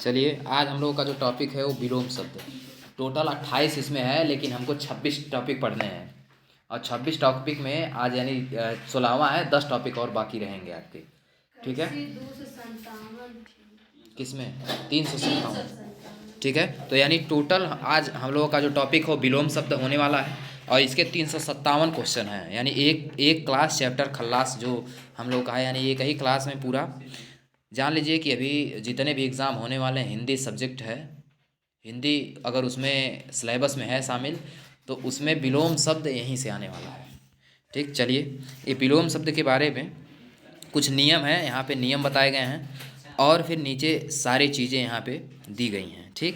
चलिए, आज हम लोगों का जो टॉपिक है वो विलोम शब्द। टोटल 28 इसमें है, लेकिन हमको 26 टॉपिक पढ़ने हैं। और 26 टॉपिक में आज यानी 16वां है, 10 टॉपिक और बाकी रहेंगे आपके। ठीक है, किसमें 357। ठीक है, तो यानी टोटल आज हम लोगों का जो टॉपिक हो विलोम शब्द होने वाला है। और इसके 357 क्वेश्चन हैं, यानी एक एक क्लास चैप्टर खल्लास जो हम लोग का है, यानी एक ही क्लास में पूरा जान लीजिए कि अभी जितने भी एग्ज़ाम होने वाले हैं, हिंदी सब्जेक्ट है, हिंदी अगर उसमें सिलेबस में है शामिल, तो उसमें विलोम शब्द यहीं से आने वाला है। ठीक, चलिए, ये विलोम शब्द के बारे में कुछ नियम हैं, यहाँ पे नियम बताए गए हैं, और फिर नीचे सारी चीज़ें यहाँ पे दी गई हैं। ठीक,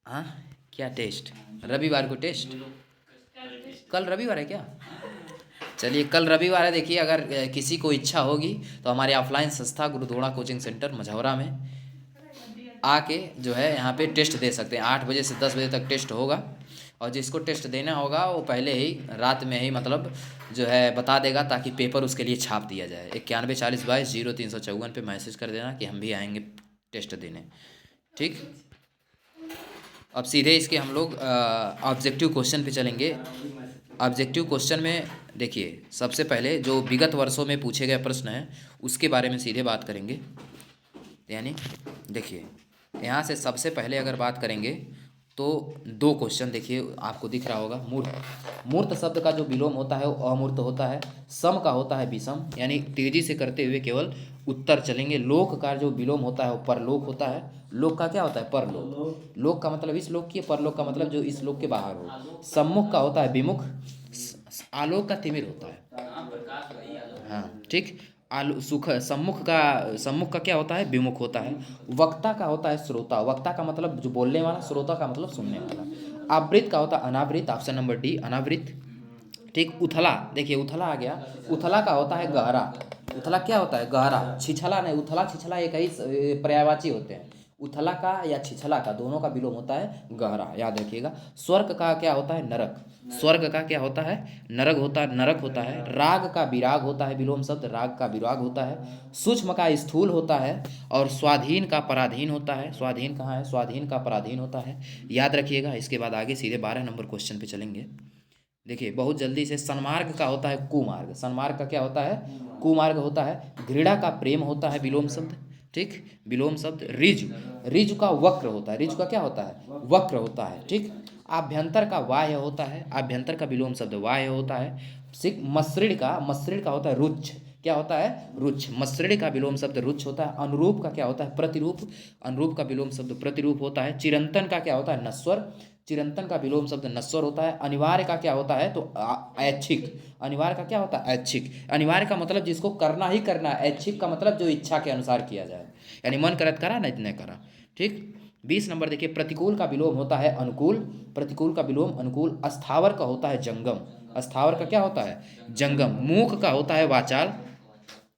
हाँ, क्या टेस्ट? रविवार को टेस्ट? कल रविवार है क्या? चलिए, कल रविवार है। देखिए, अगर किसी को इच्छा होगी तो हमारे ऑफलाइन संस्था गुरुद्रोणा कोचिंग सेंटर मझौरा में आके जो है यहाँ पे टेस्ट दे सकते हैं। 8 बजे से 10 बजे तक टेस्ट होगा, और जिसको टेस्ट देना होगा वो पहले ही रात में ही मतलब जो है बता देगा, ताकि पेपर उसके लिए छाप दिया जाए। 9140220354 पे मैसेज कर देना कि हम भी आएंगे टेस्ट देने। ठीक, अब सीधे इसके हम लोग ऑब्जेक्टिव क्वेश्चन पे चलेंगे। ऑब्जेक्टिव क्वेश्चन में देखिए, सबसे पहले जो विगत वर्षों में पूछे गए प्रश्न हैं उसके बारे में सीधे बात करेंगे। यानी देखिए, यहाँ से सबसे पहले अगर बात करेंगे तो 2 क्वेश्चन देखिए, आपको दिख रहा होगा। मूर्त, मूर्त शब्द का जो विलोम होता है वो अमूर्त होता है। सम का होता है विषम, यानी तेजी से करते हुए केवल उत्तर चलेंगे। लोक का जो विलोम होता है वो परलोक होता है। लोक का क्या होता है? परलोक। लोक का मतलब इस लोक की, परलोक का मतलब जो इस लोक के बाहर हो। सम्मुख का होता है विमुख। आलोक का तिमिर होता है। हाँ, ठीक। आलू सुख, सम्मुख का क्या होता है? विमुख होता है। वक्ता का होता है श्रोता। वक्ता का मतलब जो बोलने वाला, श्रोता का मतलब सुनने वाला। आवृत का होता है अनावृत, ऑप्शन नंबर डी अनावृत। ठीक, उथला, देखिए उथला आ गया। उथला का होता है गहरा। उथला क्या होता है? गहरा। छिछला नहीं, उथला छिछला एक ही पर्यायवाची होते हैं। उथला का या छिछला का दोनों का विलोम होता है गहरा, याद रखिएगा। स्वर्ग का क्या होता है? नरक। स्वर्ग का क्या होता है? नरक होता है, नरक होता है। राग का विराग होता है विलोम शब्द, राग का विराग होता है। सूक्ष्म का स्थूल होता है, और स्वाधीन का पराधीन होता है। स्वाधीन कहाँ है? स्वाधीन का पराधीन होता है, याद रखिएगा। इसके बाद आगे सीधे 12 नंबर क्वेश्चन पे चलेंगे। देखिए, बहुत जल्दी से, सन्मार्ग का होता है कुमार्ग। सन्मार्ग का क्या होता है? कुमार्ग होता है। घृणा का प्रेम होता है विलोम शब्द। ठीक, विलोम शब्द। रिजु, रिजु का वक्र होता है। रिजु का क्या होता है? वक्र होता है। ठीक, आभ्यंतर का वाह्य होता है। आभ्यंतर का विलोम शब्द वाह्य होता है। सिख, मसृण का होता है रुच्छ। क्या होता है? रुच्छ। मसृण का विलोम शब्द रुच्छ होता है। अनुरूप का क्या होता है? प्रतिरूप। अनुरूप का विलोम शब्द प्रतिरूप होता है। चिरंतन का क्या होता है? नश्वर। चिरंतन का विलोम शब्द नश्वर होता है। अनिवार्य का क्या होता है? तो ऐच्छिक। अनिवार्य का क्या होता है? ऐच्छिक। अनिवार्य का मतलब जिसको करना ही करना है। ऐच्छिक का मतलब जो इच्छा के अनुसार किया जाए, यानी मन करत करा, नहीं नहीं करा। ठीक, 20 नंबर देखिए, प्रतिकूल का विलोम होता है अनुकूल। प्रतिकूल का विलोम अनुकूल। अस्थावर का होता है जंगम। अस्थावर का क्या होता है? जंगम। मूक का होता है वाचाल।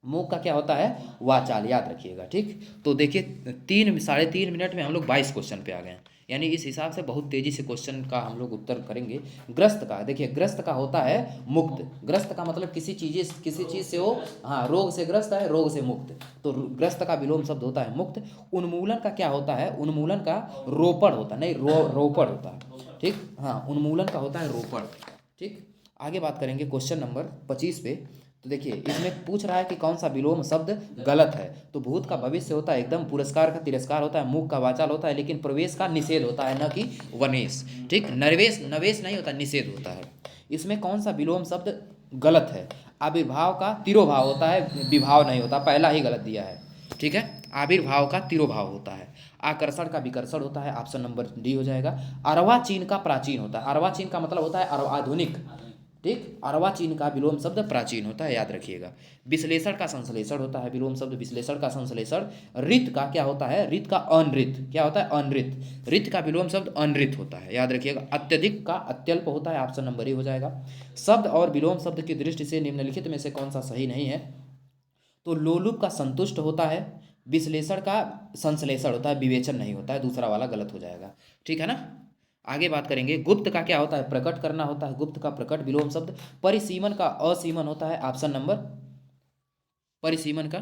मूक का क्या होता है? वाचाल, याद रखिएगा। ठीक, तो देखिए 3 साढ़े 3 मिनट में हम लोग 22 क्वेश्चन पे आ गए। यानी इस हिसाब से बहुत तेजी से क्वेश्चन का हम लोग उत्तर करेंगे। ग्रस्त का देखिए, ग्रस्त का होता है मुक्त। ग्रस्त का मतलब किसी चीज़ से हो, हाँ, रोग से ग्रस्त है, रोग से मुक्त, तो ग्रस्त का विलोम शब्द होता है मुक्त। उन्मूलन का क्या होता है? उन्मूलन का रोपण होता है, नहीं रोपण होता है। ठीक, हाँ, उन्मूलन का होता है रोपण। ठीक, आगे बात करेंगे क्वेश्चन नंबर 25 पे। तो देखिए, इसमें पूछ रहा है कि कौन सा विलोम शब्द गलत है। तो भूत का भविष्य होता है एकदम, पुरस्कार का तिरस्कार होता है, मुख का वाचाल होता है, लेकिन प्रवेश का निषेध होता है, न कि वनेश। ठीक, नरवेश, नवेश नहीं होता, निषेध होता है। इसमें कौन सा विलोम शब्द गलत है? आविर्भाव का तिरोभाव होता है, विभाव नहीं होता, पहला ही गलत दिया है। ठीक है, आविर्भाव का तिरोभाव होता है। आकर्षण का विकर्षण होता है, ऑप्शन नंबर डी हो जाएगा। अर्वाचीन का प्राचीन होता है। अर्वाचीन का मतलब होता है आधुनिक। ठीक, अर्वाचीन का विलोम शब्द प्राचीन होता है, याद रखिएगा। विश्लेषण का संश्लेषण होता है विलोम शब्द, विश्लेषण का संश्लेषण। रित का क्या होता है? रित का अनरित। क्या होता है? अनरित। रित का विलोम शब्द अनरित होता है, याद रखिएगा। अत्यधिक का अत्यल्प होता है, ऑप्शन नंबर ए हो जाएगा। शब्द और विलोम शब्द की दृष्टि से निम्नलिखित में से कौन सा सही नहीं है? तो लोलुप का संतुष्ट होता है। विश्लेषण का संश्लेषण होता है, विवेचन नहीं होता है, दूसरा वाला गलत हो जाएगा। ठीक है ना। आगे बात करेंगे। गुप्त का क्या होता है? प्रकट करना होता है, गुप्त का प्रकट विलोम शब्द। परिसीमन का असीमन होता है, ऑप्शन नंबर, परिसीमन का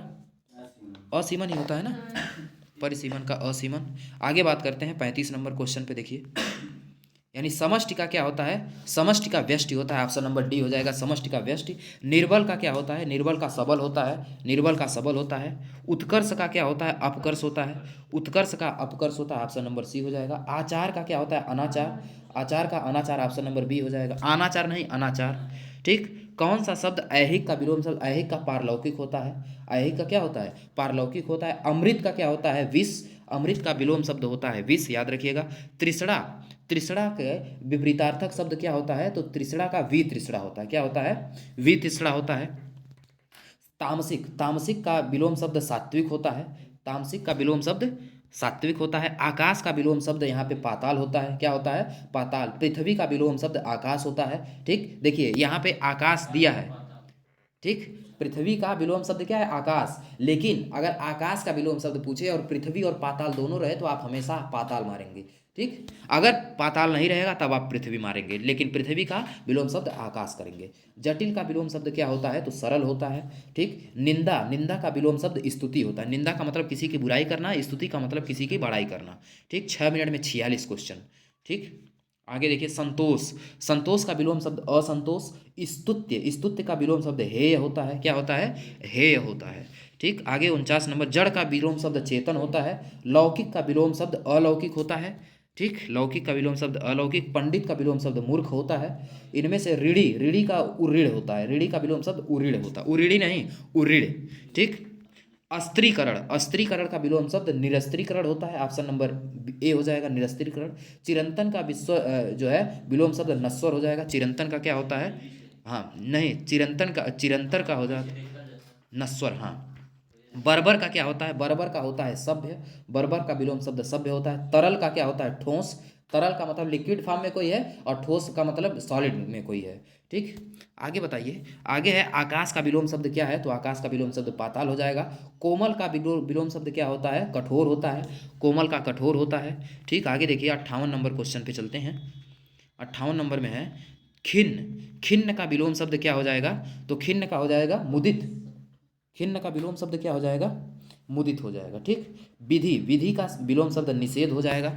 असीमन ही होता है ना। परिसीमन का असीमन। आगे बात करते हैं 35 नंबर क्वेश्चन पे। देखिए यानी समष्टि का क्या होता है, समष्टि का व्यष्टि होता है। ऑप्शन नंबर डी हो जाएगा समष्टि का व्यष्टि। निर्बल का क्या होता है, निर्बल का सबल होता है, निर्बल का सबल होता है। उत्कर्ष का क्या होता है, अपकर्ष होता है, उत्कर्ष का अपकर्ष होता है। ऑप्शन नंबर सी हो जाएगा। आचार का क्या होता है, अनाचार, आचार का अनाचार। ऑप्शन नंबर बी हो जाएगा। अनाचार नहीं अनाचार। ठीक। कौन सा शब्द ऐहिक का विलोम शब्द, ऐहिक का पारलौकिक होता है, ऐहिक का क्या होता है, पारलौकिक होता है। अमृत का क्या होता है, विष, अमृत का विलोम शब्द होता है विष, याद रखिएगा। तृष्णा, तृष्णा के विपरीतार्थक शब्द क्या होता है, तो तृष्णा का वितृष्णा होता है। क्या होता है, वितृष्णा होता है। तामसिक, तामसिक का विलोम शब्द सात्विक होता है, तामसिक का विलोम शब्द सात्विक होता है। आकाश का विलोम शब्द यहाँ पे पाताल होता है। क्या होता है, पाताल। पृथ्वी का विलोम शब्द आकाश होता है। ठीक, देखिए यहाँ पे आकाश दिया है। ठीक, पृथ्वी का विलोम शब्द क्या है, आकाश। लेकिन अगर आकाश का विलोम शब्द पूछे और पृथ्वी और पाताल दोनों रहे तो आप हमेशा पाताल मारेंगे। ठीक, अगर पाताल नहीं रहेगा तब आप पृथ्वी मारेंगे, लेकिन पृथ्वी का विलोम शब्द आकाश करेंगे। जटिल का विलोम शब्द क्या होता है, तो सरल होता है। ठीक। निंदा, निंदा का विलोम शब्द स्तुति होता है। निंदा का मतलब किसी की बुराई करना, स्तुति का मतलब किसी की बड़ाई करना। ठीक, 6 मिनट में 46 क्वेश्चन। ठीक। आगे देखिए संतोष, संतोष का विलोम शब्द असंतोष। स्तुत्य, स्तुत्य का विलोम शब्द हेय होता है। क्या होता है, हेय होता है। ठीक। आगे 49 नंबर, जड़ का विलोम शब्द चेतन होता है। लौकिक का विलोम शब्द अलौकिक होता है। ठीक, लौकिक का विलोम शब्द अलौकिक। पंडित का विलोम शब्द मूर्ख होता है। इनमें से ऋणी, ऋणी का उऋण होता है, ऋणी का विलोम शब्द उऋण होता है, उऋणी नहीं उऋण। ठीक। अस्त्रीकरण, अस्त्रीकरण का विलोम शब्द निरस्त्रीकरण होता है। ऑप्शन नंबर ए हो जाएगा निरस्त्रीकरण। चिरंतन का विश्व जो है विलोम शब्द नश्वर हो जाएगा। चिरंतन का क्या होता है, हाँ नहीं चिरंतन का, चिरंतर का हो जाता नश्वर। हाँ। बर्बर का क्या होता है, बर्बर का होता है सभ्य, बर्बर का विलोम शब्द सभ्य होता है। तरल का क्या होता है, ठोस, तरल का मतलब लिक्विड फॉर्म में कोई है और ठोस का मतलब सॉलिड में कोई है। ठीक। आगे बताइए, आगे है आकाश का विलोम शब्द क्या है, तो आकाश का विलोम शब्द पाताल हो जाएगा। कोमल का विलोम शब्द क्या होता है, कठोर होता है, कोमल का कठोर होता है। ठीक। आगे देखिए 58 नंबर क्वेश्चन पे चलते हैं। 58 नंबर में है खिन्न, खिन्न का विलोम शब्द क्या हो जाएगा, तो खिन्न का हो जाएगा मुदित, खिन्न का विलोम शब्द क्या हो जाएगा, मुदित हो जाएगा। ठीक। विधि, विधि का विलोम शब्द निषेध हो जाएगा,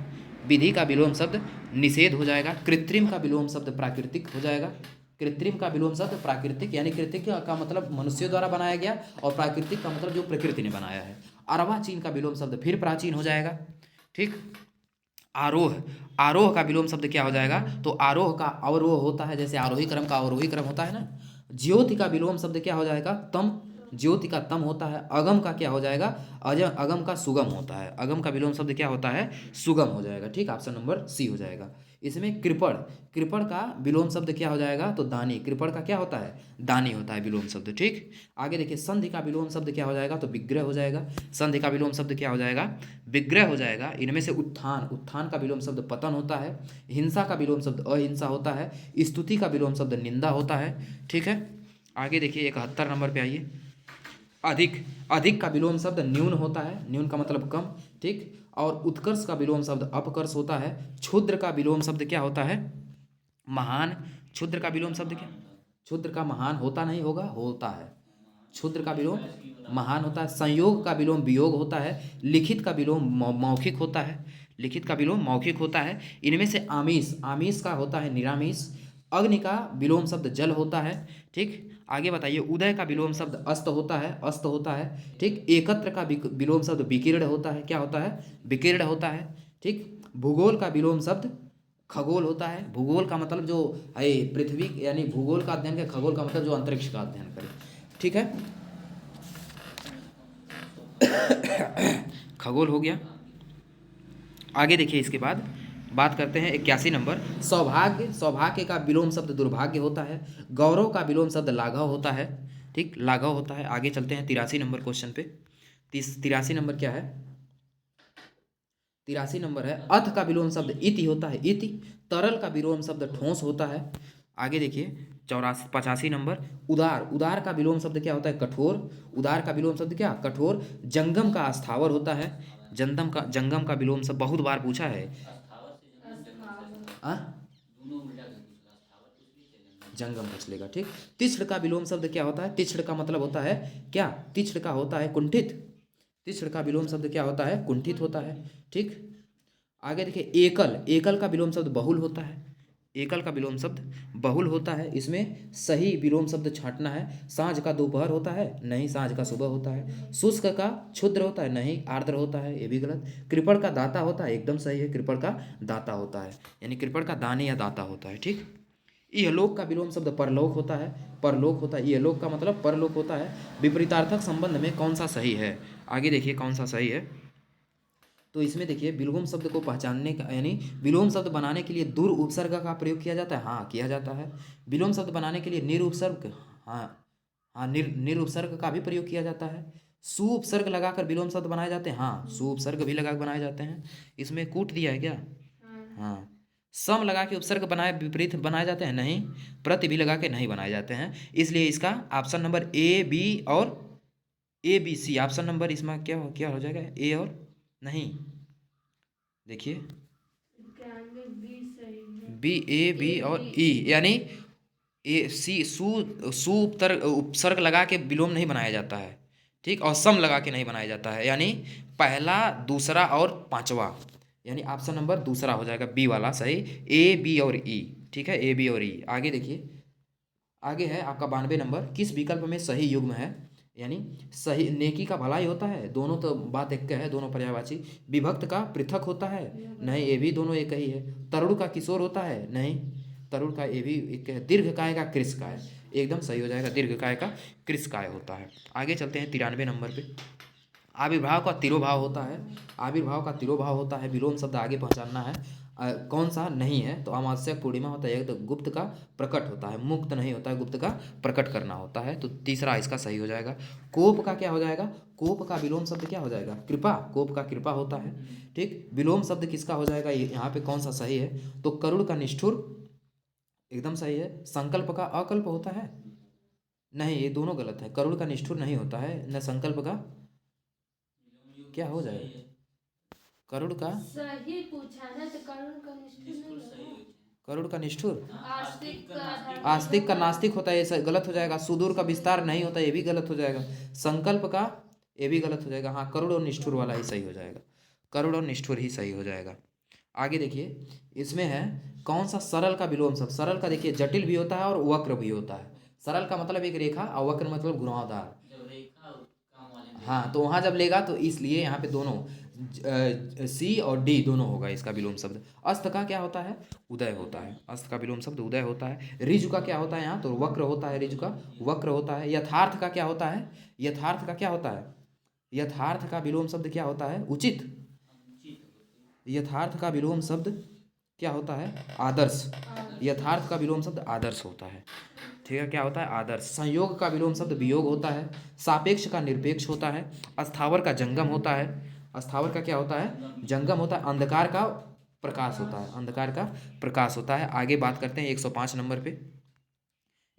विधि का विलोम शब्द निषेध हो जाएगा। कृत्रिम का विलोम शब्द प्राकृतिक हो जाएगा, कृत्रिम का विलोम शब्द प्राकृतिक, यानी कृत्रिम का मतलब मनुष्य द्वारा बनाया गया और प्राकृतिक का मतलब जो प्रकृति ने बनाया है। अर्वाचीन का विलोम शब्द फिर प्राचीन हो जाएगा। ठीक। आरोह, आरोह का विलोम शब्द क्या हो जाएगा, तो आरोह का अवरोह होता है, जैसे आरोही क्रम का अवरोही क्रम होता है ना। ज्योति का विलोम शब्द क्या हो जाएगा, तम, ज्योति का तम होता है। अगम का क्या हो जाएगा, अगम का सुगम होता है, अगम का विलोम शब्द क्या होता है, सुगम हो जाएगा। ठीक, ऑप्शन नंबर सी हो जाएगा। इसमें कृपण, कृपण का विलोम शब्द क्या हो जाएगा, तो दानी, कृपण का क्या होता है, दानी होता है विलोम शब्द। ठीक। आगे देखिए संधि का विलोम शब्द क्या हो जाएगा, तो विग्रह हो जाएगा। संधि का विलोम शब्द क्या हो जाएगा, विग्रह हो जाएगा। इनमें से उत्थान, उत्थान का विलोम शब्द पतन होता है। हिंसा का विलोम शब्द अहिंसा होता है। स्तुति का विलोम शब्द निंदा होता है। ठीक है। आगे देखिए 71 नंबर पे आइए। अधिक, अधिक का विलोम शब्द न्यून होता है, न्यून का मतलब कम। ठीक। और उत्कर्ष का विलोम शब्द अपकर्ष होता है। क्षुद्र का विलोम शब्द क्या होता है, महान। क्षुद्र का विलोम शब्द क्या, क्षुद्र का महान होता नहीं होगा, होता है। क्षुद्र का विलोम महान होता है। संयोग का विलोम वियोग होता है। लिखित का विलोम मौखिक होता है, लिखित का विलोम मौखिक होता है। इनमें से आमिष, आमिष का होता है निरामिष। अग्नि का विलोम शब्द जल होता है। ठीक। आगे बताइए उदय का विलोम शब्द अस्त होता है, अस्त होता है। ठीक। एकत्र का विलोम शब्द विकीर्ण होता है, क्या होता है, विकीर्ण होता है। ठीक। भूगोल का विलोम शब्द खगोल होता है। भूगोल का मतलब जो है पृथ्वी, यानी भूगोल का अध्ययन, के खगोल का मतलब जो अंतरिक्ष का अध्ययन करे। ठीक है, खगोल हो गया। आगे देखिए इसके बाद बात करते हैं 81 नंबर। सौभाग्य, सौभाग्य का विलोम शब्द दुर्भाग्य होता है। गौरव का विलोम शब्द लाघव होता है। ठीक, लाघव होता है। आगे चलते हैं 83 नंबर क्वेश्चन पे। 83 नंबर क्या है, 83 नंबर है अथ का विलोम शब्द इति होता है, इति। तरल का विलोम शब्द ठोस होता है। आगे देखिए 85 नंबर उदार, उदार का विलोम शब्द क्या होता है, कठोर। उदार का विलोम शब्द क्या, कठोर। जंगम का अस्थावर होता है। जंगम का विलोम शब्द बहुत बार पूछा है। आ? जंगम पूछ लेगा। ठीक। तीक्ष्ण का विलोम शब्द क्या होता है, तीक्ष्ण का मतलब होता है क्या, तीक्ष्ण का होता है कुंठित। तीक्ष्ण का विलोम शब्द क्या होता है? कुंठित होता है। ठीक, आगे देखिए एकल, एकल का विलोम शब्द बहुल होता है। एकल का विलोम शब्द बहुल होता है। इसमें सही विलोम शब्द छांटना है। सांझ का दोपहर होता है, नहीं सांझ का सुबह होता है। शुष्क का क्षुद्र होता है, नहीं आर्द्र होता है, ये भी गलत। कृपण का दाता होता है, एकदम सही है, कृपण का दाता होता है, यानी कृपण का दानी या दाता होता है। ठीक, इहलोक का विलोम शब्द परलोक होता है, परलोक होता है, इहलोक का मतलब परलोक होता है। विपरीतार्थक संबंध में कौन सा सही है? आगे देखिए कौन सा सही है। तो इसमें देखिए विलोम शब्द को पहचानने का, यानी विलोम शब्द बनाने के लिए दूर उपसर्ग का प्रयोग किया जाता है, हाँ किया जाता है। विलोम शब्द बनाने के लिए निरुपसर्ग, हाँ हाँ, निरुपसर्ग का भी प्रयोग किया जाता है। सु उपसर्ग लगाकर विलोम शब्द बनाए जाते हैं, हाँ सु उपसर्ग भी लगा बनाए जाते हैं। इसमें कूट दिया है क्या? हाँ। सम लगा के उपसर्ग बनाए विपरीत बनाए जाते हैं, नहीं। प्रति भी लगा के नहीं बनाए जाते हैं। इसलिए इसका ऑप्शन नंबर ए बी और A B C, option number इसमें क्या क्या हो जाएगा? ए और नहीं, देखिए बी, ए बी और ई, यानी ए सी सु उपसर्ग लगा के विलोम नहीं बनाया जाता है। ठीक, और सम लगा के नहीं बनाया जाता है, यानी पहला दूसरा और पांचवा, यानी ऑप्शन नंबर दूसरा हो जाएगा, बी वाला सही। ए बी और ई, ठीक है, ए बी और ई। आगे देखिए, आगे है आपका 92 नंबर, किस विकल्प में सही युग्म है? यानी सही, नेकी का भलाई होता है, दोनों तो बात एक का है, दोनों पर्यायवाची। विभक्त का पृथक होता है, नहीं ये भी दोनों एक ही है। तरुण का किशोर होता है, नहीं तरुण का, ये भी एक है। दीर्घकाय का कृशकाय, एकदम सही हो जाएगा, दीर्घकाय का कृशकाय होता है। आगे चलते हैं 93 नंबर पे। आविर्भाव का तिरोभाव होता है, आविर्भाव का तिरोभाव होता है, विलोम शब्द आगे पहचानना है। कौन सा नहीं है? तो अमावस्या पूर्णिमा होता है, तो गुप्त का प्रकट होता है, मुक्त नहीं होता है, गुप्त का प्रकट करना होता है, तो तीसरा इसका सही हो जाएगा। कोप का क्या हो जाएगा? कोप का विलोम शब्द क्या हो जाएगा? कृपा, कोप का कृपा होता है। ठीक, विलोम शब्द किसका हो जाएगा? यहाँ पे कौन सा सही है? तो करुण का निष्ठुर, एकदम सही है। संकल्प का अकल्प होता है, नहीं ये दोनों गलत है, करुण का निष्ठुर नहीं होता है, न संकल्प का क्या हो जाएगा? करुण का सही पूछा ना, तो करुण का निष्ठुर नहीं होगा। करुण का निष्ठुर, आस्तिक का आस्तिक का नास्तिक होता है, ये गलत हो जाएगा। सुदूर का विस्तार नहीं होता, ये भी गलत हो जाएगा। संकल्प का, ये भी गलत हो जाएगा। हाँ, करुण और निष्ठुर वाला ही सही हो जाएगा, करुण और निष्ठुर ही सही हो जाएगा। आगे देखिए, इसमें है कौन सा सरल का विलोम शब्द? सरल का देखिए जटिल भी होता है और वक्र भी होता है। सरल का मतलब एक रेखा और वक्र मतलब घुमावदार। हाँ, तो वहाँ जब लेगा तो इसलिए यहाँ पे दोनों सी और डी दोनों होगा इसका विलोम शब्द। अस्त का क्या होता है? उदय होता है, अस्त का विलोम शब्द उदय होता है। ऋजु का क्या होता है? यहाँ तो वक्र होता है, ऋजु का वक्र होता है। यथार्थ का क्या होता है? यथार्थ का क्या होता है? यथार्थ का विलोम शब्द क्या होता है? उचित। यथार्थ का विलोम शब्द क्या होता है? आदर्श। यथार्थ का विलोम शब्द आदर्श होता है, ठीक है, क्या होता है? आदर्श। संयोग का विलोम शब्द वियोग होता है। सापेक्ष का निरपेक्ष होता है। अस्थावर का जंगम होता है, अस्थावर का क्या होता है? जंगम होता है। अंधकार का प्रकाश होता है, अंधकार का प्रकाश होता है। आगे बात करते हैं 105 नंबर पे।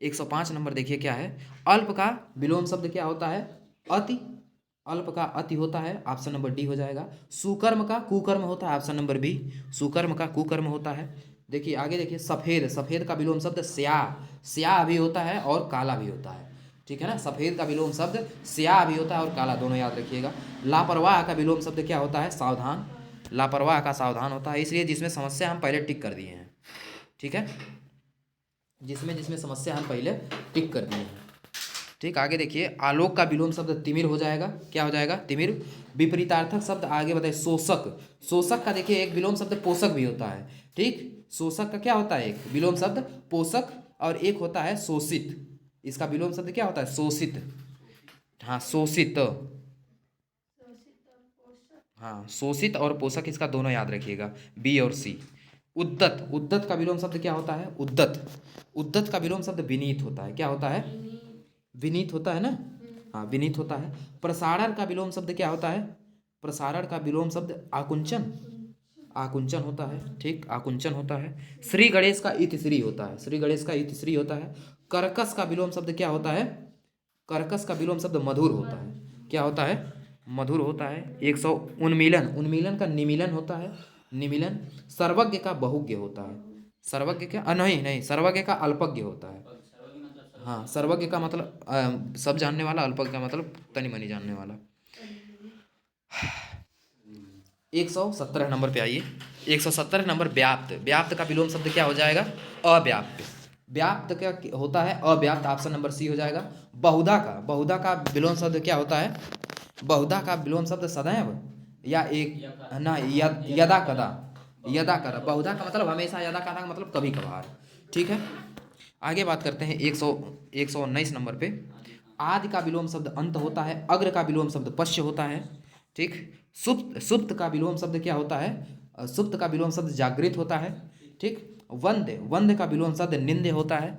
105 नंबर देखिए क्या है? अल्प का विलोम शब्द क्या होता है? अति। अल्प का अति होता है, ऑप्शन नंबर डी हो जाएगा। सुकर्म का कुकर्म होता है, ऑप्शन नंबर बी, सुकर्म का कुकर्म होता है। देखिए आगे देखिए, सफ़ेद, सफ़ेद का विलोम शब्द स्याह, स्याह भी होता है और काला भी होता है, ठीक है ना। सफ़ेद का विलोम शब्द स्याह भी होता है और काला, दोनों याद रखिएगा। लापरवाह का विलोम शब्द क्या होता है? सावधान। लापरवाह का सावधान होता है, इसलिए जिसमें समस्या हम पहले टिक कर दिए हैं, ठीक है, जिसमें जिसमें समस्या हम पहले टिक कर दिए हैं। ठीक, आगे देखिए, आलोक का विलोम शब्द तिमिर हो जाएगा, क्या हो जाएगा? तिमिर। विपरीतार्थक शब्द आगे बताइए, शोषक। शोषक का देखिए एक विलोम शब्द पोषक भी होता है, ठीक। शोषक का क्या होता है? एक विलोम शब्द पोषक, और एक होता है शोषित। इसका विलोम शब्द क्या होता है? शोषित। हाँ, शोषित, हाँ शोषित और पोषक, इसका दोनों याद रखिएगा, बी और सी। उद्दत, उद्दत का विलोम शब्द क्या होता है? उद्दत। उद्दत का विलोम शब्द विनीत होता है, क्या होता है? विनीत होता है ना, हाँ विनीत होता है। प्रसारण का विलोम शब्द क्या होता है? प्रसारण का विलोम शब्द आकुंचन, आकुंचन होता है, ठीक, आकुंचन होता है। श्री गणेश का इतिश्री होता है, श्री गणेश का इतिश्री होता है। कर्कश का विलोम शब्द क्या होता है? कर्कश का विलोम शब्द मधुर होता है, क्या होता है? मधुर होता है। 100 उन्मीलन, उन्मीलन का निमीलन होता है, निमीलन। सर्वज्ञ का बहुज्ञ होता है, सर्वज्ञ का नहीं नहीं, सर्वज्ञ का अल्पज्ञ होता है। हाँ, सर्वज्ञ का मतलब सब जानने वाला, अल्पज्ञ का मतलब तनी मनी जानने वाला। 117 नंबर पे आइए। 117 नंबर व्याप्त। व्याप्त का विलोम शब्द क्या हो जाएगा? अव्याप्त। व्याप्त क्या होता है? अव्याप्त। ऑप्शन नंबर सी हो जाएगा। बहुधा का विलोम शब्द क्या होता है? बहुधा का विलोम शब्द सदैव या एक ना यदा कदा। यदा कदा। बहुधा का मतलब हमेशा, यदा कदा का मतलब कभी कभार। ठीक है, आगे बात करते हैं 119 नंबर पे। आदि का विलोम शब्द अंत होता है। अग्र का विलोम शब्द पश्य होता है। ठीक। सुप्त का विलोम शब्द क्या होता है? सुप्त का विलोम शब्द जागृत होता है। ठीक। वंद्य का विलोम शब्द निंद्य होता है।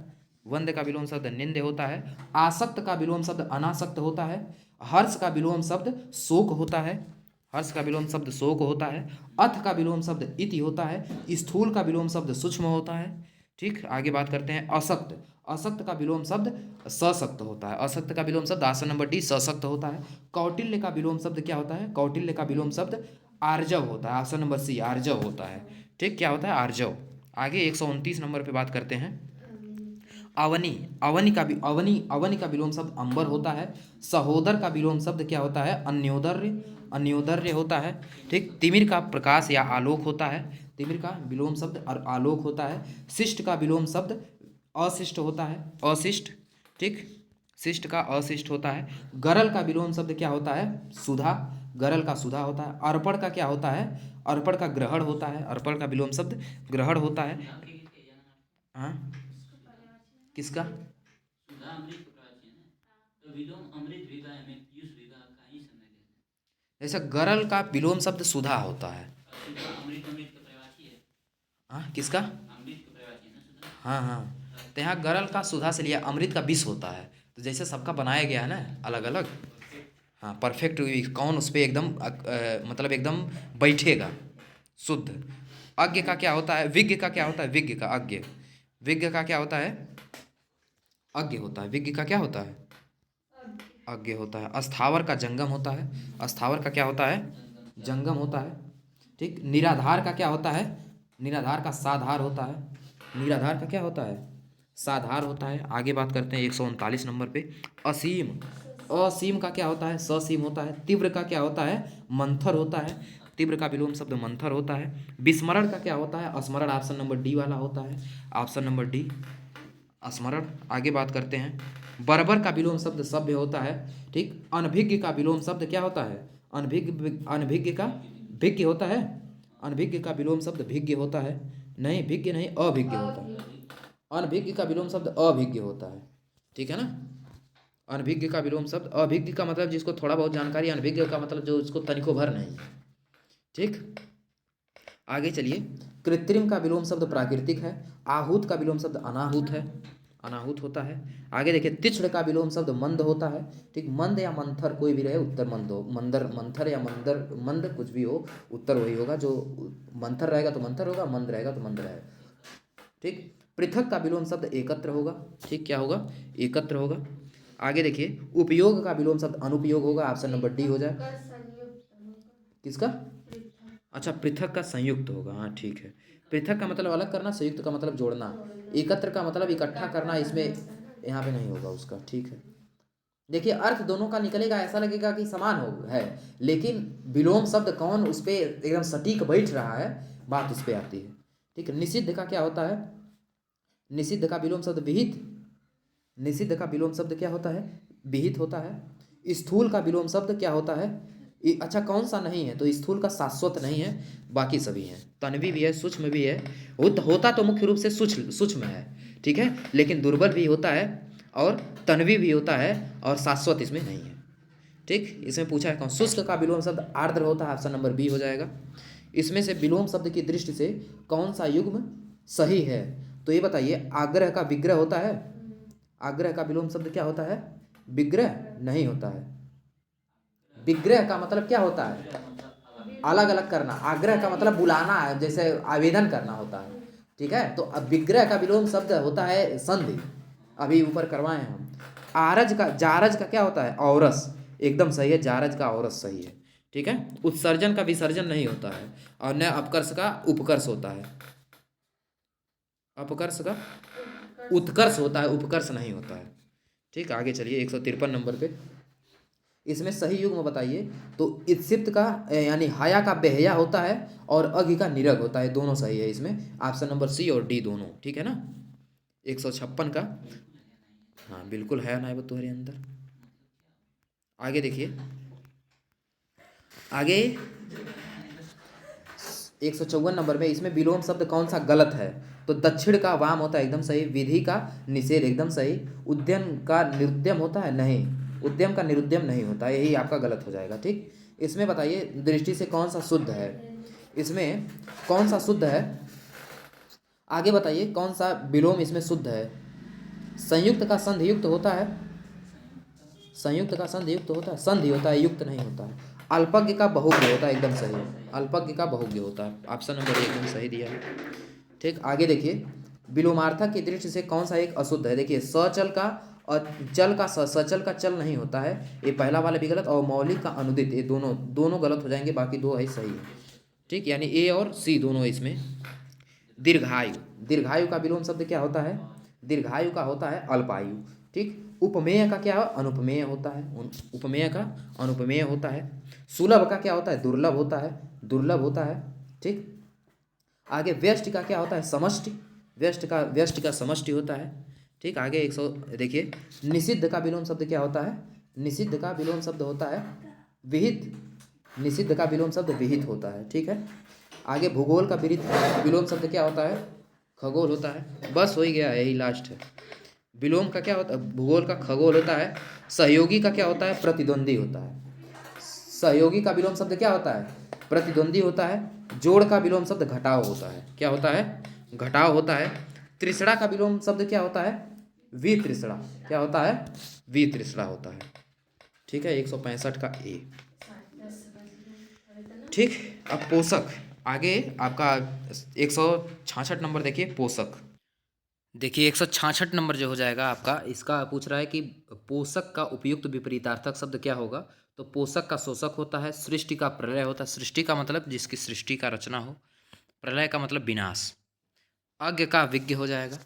वंद्य का विलोम शब्द निंद्य होता है। आसक्त का विलोम शब्द अनासक्त होता है। हर्ष का विलोम शब्द शोक होता है। हर्ष का विलोम शब्द शोक होता है। अथ का विलोम शब्द इति होता है। स्थूल का विलोम शब्द सूक्ष्म होता है। ठीक, आगे बात करते हैं असक्त। असक्त का विलोम शब्द सशक्त होता है। असक्त का विलोम शब्द ऑप्शन नंबर डी सशक्त होता है। कौटिल्य का विलोम शब्द क्या होता है? कौटिल्य का विलोम शब्द आर्जव होता है। ऑप्शन नंबर सी आर्जव होता है। ठीक, क्या होता है? आर्जव। आगे 129 नंबर पे बात करते हैं। अवनी। अवनी का विलोम शब्द अंबर होता है। सहोदर का विलोम शब्द क्या होता है? अन्योदर्य। अन्योदर्य होता है। ठीक। तिमिर का प्रकाश या आलोक होता है। तिमिर का विलोम शब्द और आलोक होता है। शिष्ट का विलोम शब्द अशिष्ट होता है। अशिष्ट। ठीक, शिष्ट का अशिष्ट होता है। गरल का विलोम शब्द क्या होता है? सुधा। गरल का सुधा होता है। अर्पण का क्या होता है? अर्पण का ग्रहण होता है। अर्पण का विलोम शब्द ग्रहण होता है। हाँ, किसका? ऐसा गरल का विलोम शब्द सुधा होता है। हाँ, किसका? हाँ हाँ, तो यहाँ गरल का सुधा से लिया, अमृत का विष होता है। तो जैसे सबका बनाया गया है ना अलग अलग। हाँ, परफेक्ट। कौन उस पर एकदम मतलब एकदम बैठेगा शुद्ध। अज्ञ का क्या होता है? विज्ञ का क्या होता है? विज्ञ का अज्ञ। विज्ञ का क्या होता है? अज्ञ होता है। विज्ञ का क्या होता है? अज्ञ होता है। अस्थावर का जंगम होता है। अस्थावर का क्या होता है? जंगम होता है। ठीक। निराधार का क्या होता है? निराधार का साधार होता है। निराधार का क्या होता है? साधार होता है। आगे बात करते हैं 139 नंबर पे। असीम। असीम का क्या होता है? ससीम होता है। तीव्र का क्या होता है? मंथर होता है। तीव्र का विलोम शब्द मंथर होता है। विस्मरण का क्या होता है? स्मरण। ऑप्शन नंबर डी वाला होता है। ऑप्शन नंबर डी स्मरण। आगे बात करते हैं। बर्बर का विलोम शब्द सभ्य होता है। ठीक। अनभिज्ञ का विलोम शब्द क्या होता है? अनभिज्ञ का भिज्ञ होता है। अनभिज्ञ का विलोम शब्द भिज्ञ होता है। नहीं, भिज्ञ नहीं, अभिज्ञ होता है। अनभिज्ञ का विलोम शब्द अभिज्ञ होता है। ठीक है ना? अनभिज्ञ का विलोम शब्द अभिज्ञ का मतलब जिसको थोड़ा बहुत जानकारी, अनभिज्ञ का मतलब जो उसको तनिको भर नहीं। ठीक, आगे चलिए। कृत्रिम का विलोम शब्द प्राकृतिक है। आहूत का विलोम शब्द अनाहूत है। अनाहूत होता है। आगे देखिए, तीक्ष्ण का विलोम शब्द मंद होता है। ठीक। मंद या मंथर कोई भी रहे, उत्तर मंद हो। मंदर, मंथर या मंदर, मंद कुछ भी हो, उत्तर वही होगा। जो मंथर रहेगा तो मंथर होगा, मंद रहेगा तो मंद रहेगा। ठीक। पृथक का विलोम शब्द एकत्र होगा। ठीक, क्या होगा? एकत्र होगा। आगे देखिए, उपयोग का विलोम शब्द अनुपयोग होगा। ऑप्शन नंबर डी हो जाए। किसका? अच्छा, पृथक का संयुक्त होगा। हाँ, ठीक है। पृथक का मतलब अलग करना, संयुक्त का मतलब जोड़ना, एकत्र का मतलब इकट्ठा करना। इसमें यहाँ पे नहीं होगा उसका। ठीक है, देखिए अर्थ दोनों का निकलेगा, ऐसा लगेगा कि समान हो है, लेकिन विलोम शब्द कौन उस पर एकदम सटीक बैठ रहा है, बात उस पर आती है। ठीक है। निषिद्ध का क्या होता है? निषिद्ध का विलोम शब्द विहित। निषिद्ध का विलोम शब्द क्या होता है? विहित होता है। स्थूल का विलोम शब्द क्या होता है? अच्छा, कौन सा नहीं है? तो स्थूल का शाश्वत नहीं है, बाकी सभी हैं। तन्वी भी है, सूक्ष्म भी है। होता तो मुख्य रूप से सूक्ष्म है। ठीक है, लेकिन दुर्बल भी होता है और तन्वी भी होता है और शाश्वत इसमें नहीं है। ठीक, इसमें पूछा है कौन? शुष्क का विलोम शब्द आर्द्र होता है। ऑप्शन नंबर बी हो जाएगा। इसमें से विलोम शब्द की दृष्टि से कौन सा युग्म सही है? तो ये बताइए, आग्रह का विग्रह होता है। आग्रह का विलोम शब्द क्या होता है? विग्रह नहीं होता है। विग्रह का मतलब क्या होता है? अलग अलग करना। आग्रह का मतलब बुलाना है, जैसे आवेदन करना होता है। ठीक है, तो अब विग्रह का विलोम शब्द होता है संधि। अभी ऊपर करवाए हैं हम। जारज का क्या होता है? औरस। एकदम सही है, जारज का औरस सही है। ठीक है। उत्सर्जन का विसर्जन नहीं होता है। और न अपकर्ष का उपकर्ष होता है। अपकर्ष का उत्कर्ष होता है, उपकर्ष नहीं होता है। ठीक, आगे चलिए 153 नंबर पे। इसमें सही युग्म बताइए। तो इत्सिप्त का यानी हया का बेहया होता है और अघि का निरग होता है, दोनों सही है इसमें। ऑप्शन नंबर सी और डी दोनों ठीक है ना। 156 का, हाँ बिल्कुल है ना तुम्हारे अंदर। आगे देखिए, आगे 154 नंबर में इसमें विलोम शब्द कौन सा गलत है। तो दक्षिण का वाम होता है एकदम सही, विधि का निषेध एकदम सही, उद्यम का निरुद्यम होता है नहीं, उद्यम का निरुद्यम नहीं होता, यही आपका गलत हो जाएगा ठीक। इसमें बताइए दृष्टि से कौन सा शुद्ध है, इसमें कौन सा शुद्ध है, आगे बताइए कौन सा विलोम इसमें शुद्ध है। संयुक्त का संधियुक्त होता है, संयुक्त का संधियुक्त होता है, संधि होता है, युक्त नहीं होता है। अल्पज्ञ का बहुज्ञ होता है, एकदम सही, अल्पज्ञ का बहुज्ञ होता है, ऑप्शन नंबर एकदम सही दिया है ठीक। आगे देखिए विलोमार्थक की दृष्टि से कौन सा एक अशुद्ध है। देखिए सचल का और चल का सचल का चल नहीं होता है, ये पहला वाला भी गलत, और मौलिक का अनुदित, ये दोनों गलत हो जाएंगे, बाकी दो है सही है ठीक। यानी ए और सी दोनों इसमें। दीर्घायु, दीर्घायु का विलोम शब्द क्या होता है, दीर्घायु का होता है अल्पायु ठीक। उपमेय का क्या है, अनुपमेय होता है, उपमेय का अनुपमेय होता है। सुलभ का क्या होता है, दुर्लभ होता है, दुर्लभ होता है ठीक। आगे व्यष्टि का क्या होता है, समष्टि, व्यष्टि का समष्टि होता है ठीक। आगे 100 देखिए निषिद्ध का विलोम शब्द क्या होता है, निषिद्ध का विलोम शब्द होता है विहित, निषिद्ध का विलोम शब्द विहित होता है ठीक है। आगे भूगोल का विलोम शब्द क्या होता है, खगोल होता है। बस हो ही गया, यही लास्ट है। विलोम का क्या होता है, भूगोल का खगोल होता है। सहयोगी का क्या होता है, प्रतिद्वंदी होता है। सहयोगी का विलोम शब्द क्या होता है, प्रतिद्वंदी होता है। जोड़ का विलोम शब्द घटाव होता है, क्या होता है, घटाव होता है। त्रिसड़ा का विलोम शब्द क्या होता है, वितृष्णा, क्या होता है, वितृष्णा होता है ठीक है। 165 का ए ठीक। अब पोषक, आगे आपका 166 नंबर देखिए पोषक। देखिए 166 नंबर जो हो जाएगा आपका, इसका पूछ रहा है कि पोषक का उपयुक्त विपरीतार्थक शब्द क्या होगा। तो पोषक का शोषक होता है, सृष्टि का प्रलय होता है, सृष्टि का मतलब जिसकी सृष्टि का रचना हो, प्रलय का मतलब विनाश। अज्ञ का विज्ञ हो जाएगा,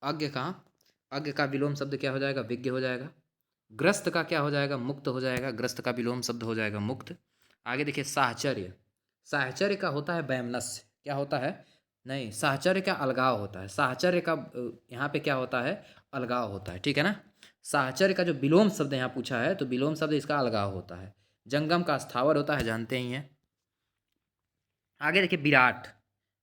अज्ञ का विलोम शब्द क्या हो जाएगा, विज्ञ हो जाएगा। ग्रस्त का क्या हो जाएगा, मुक्त हो जाएगा, ग्रस्त का विलोम शब्द हो जाएगा मुक्त। आगे देखिए साहचर्य, साहचर्य का होता है वैमनस्य, क्या होता है, नहीं साहचर्य का अलगाव होता है, साहचर्य का यहाँ पे क्या होता है, अलगाव होता है ठीक है ना। साहचर्य का जो विलोम शब्द यहाँ पूछा है, तो विलोम शब्द इसका अलगाव होता है। जंगम का स्थावर होता है, जानते ही हैं। आगे देखिए विराट,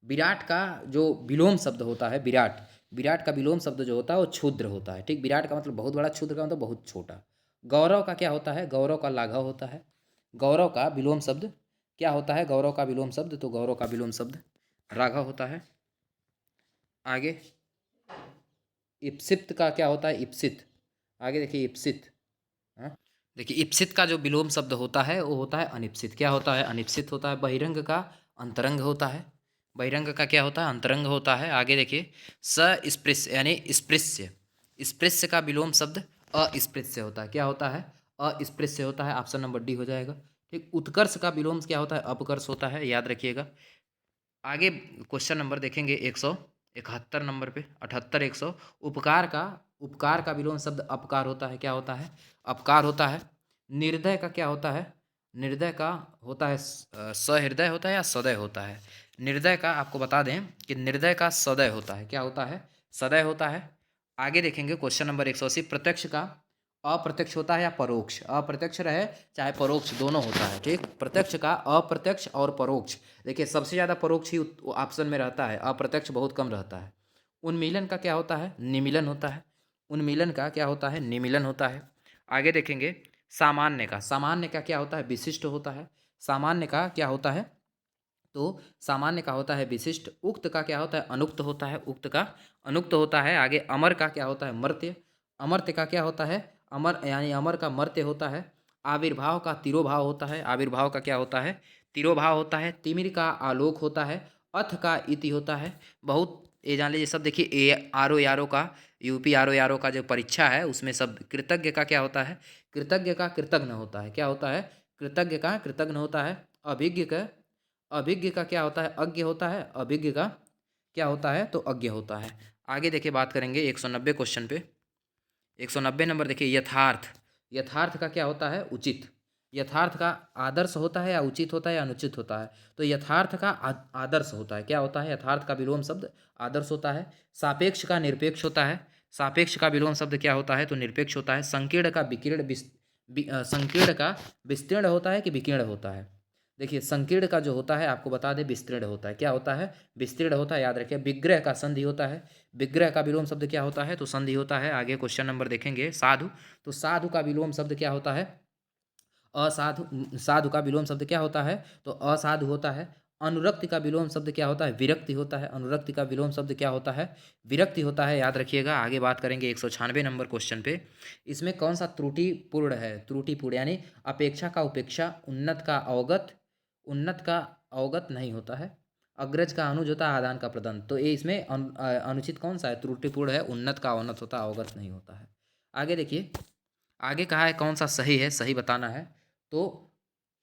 विराट का जो विलोम शब्द होता है, विराट, विराट का विलोम शब्द जो होता है वो क्षुद्र होता है ठीक। विराट का मतलब बहुत बड़ा, क्षुद्र का मतलब बहुत छोटा। गौरव का क्या होता है, गौरव का लाघव होता है। गौरव का विलोम शब्द क्या होता है, गौरव का विलोम शब्द, तो गौरव का विलोम शब्द राघव होता है। आगे इप्सित का क्या होता है, इप्सित, आगे देखिए इप्सित, हाँ देखिए इप्सित का जो विलोम शब्द होता है वो होता है अनिप्सित, क्या होता है, अनिप्सित होता है। बहिरंग का अंतरंग होता है, बहिरंग का क्या होता है, अंतरंग होता है। आगे देखिए स्पृश्य यानी स्पृश्य, स्पृश्य का विलोम शब्द अस्पृश्य होता है, क्या होता है, अस्पृश्य होता है, ऑप्शन नंबर डी हो जाएगा ठीक। उत्कर्ष का विलोम क्या होता है, अपकर्ष होता है, याद रखिएगा। आगे क्वेश्चन नंबर देखेंगे 171 नंबर पे, 78 100। उपकार का विलोम शब्द अपकार होता है, क्या होता है, अपकार होता है। निर्दय का क्या होता है, निर्दय का होता है सहृदय होता है या सदय होता है। निर्दय का आपको बता दें कि निर्दय का सदय होता है, क्या होता है, सदय होता है। आगे देखेंगे क्वेश्चन नंबर 180। प्रत्यक्ष का अप्रत्यक्ष होता है या परोक्ष, अप्रत्यक्ष रहे चाहे परोक्ष दोनों होता है ठीक। प्रत्यक्ष का अप्रत्यक्ष और परोक्ष, देखिए सबसे ज़्यादा परोक्ष ही ऑप्शन में रहता है, अप्रत्यक्ष बहुत कम रहता है। उन्मीलन का क्या होता है, निमीलन होता है, उन्मीलन का क्या होता है, निमीलन होता है। आगे देखेंगे सामान्य का, सामान्य का क्या होता है, विशिष्ट होता है। सामान्य का क्या होता है, तो सामान्य का होता है विशिष्ट। उक्त का क्या होता है, अनुक्त होता है, उक्त का अनुक्त होता है। आगे अमर का क्या होता है, मर्त्य, अमर्त्य का क्या होता है, अमर यानी अमर का मर्त्य होता है। आविर्भाव का तिरोभाव होता है, आविर्भाव का क्या होता है, तिरोभाव होता है। तिमिर का आलोक होता है, अथ का इति होता है। बहुत ये जान लीजिए सब, देखिए ए आर ओ का यूपी आर ओ का जो परीक्षा है उसमें सब कृतज्ञ का क्या होता है, कृतज्ञ का कृतज्ञ होता है, क्या होता है, कृतज्ञ का कृतज्ञ होता है। अभिज्ञ का, अभिज्ञ का क्या होता है, अज्ञ होता है, अभिज्ञ का क्या होता है, तो अज्ञ होता है। आगे देखिए बात करेंगे 190 क्वेश्चन पे। 190 नंबर देखिए यथार्थ, यथार्थ का क्या होता है? उचित। यथार्थ का आदर्श होता है या उचित होता है या अनुचित होता है? तो यथार्थ का आदर्श होता है। क्या होता है? यथार्थ का विलोम शब्द आदर्श होता है। सापेक्ष का निरपेक्ष होता है। सापेक्ष का विलोम शब्द क्या होता है? तो निरपेक्ष होता है। संकीर्ण का विकीर्ण संकीर्ण का विस्तीर्ण होता है कि विकीर्ण होता है? देखिए, संकीर्ण का जो होता है आपको बता दें विस्तीर्ण होता है। क्या होता है? विस्तीर्ण होता है, याद रखिए। विग्रह का संधि होता है। विग्रह का विलोम शब्द क्या होता है? तो संधि होता है। आगे क्वेश्चन नंबर देखेंगे, साधु। तो साधु का विलोम शब्द क्या होता है? असाधु। साधु का विलोम शब्द क्या होता है? तो असाधु होता है। अनुरक्ति का विलोम शब्द क्या होता है? विरक्ति होता है। अनुरक्ति का विलोम शब्द क्या होता है? विरक्ति होता है, याद रखिएगा। आगे बात करेंगे 196 नंबर क्वेश्चन पे। इसमें कौन सा त्रुटिपूर्ण है? त्रुटिपूर्ण यानी अपेक्षा का उपेक्षा, उन्नत का अवगत, उन्नत का अवगत नहीं होता है, अग्रज का अनुज होता है, आदान का प्रदान। तो ये इसमें अनुचित कौन सा है? त्रुटिपूर्ण है। उन्नत का अवनत होता है, अवगत नहीं होता है। आगे देखिए, आगे कहा है कौन सा सही है, सही बताना है। तो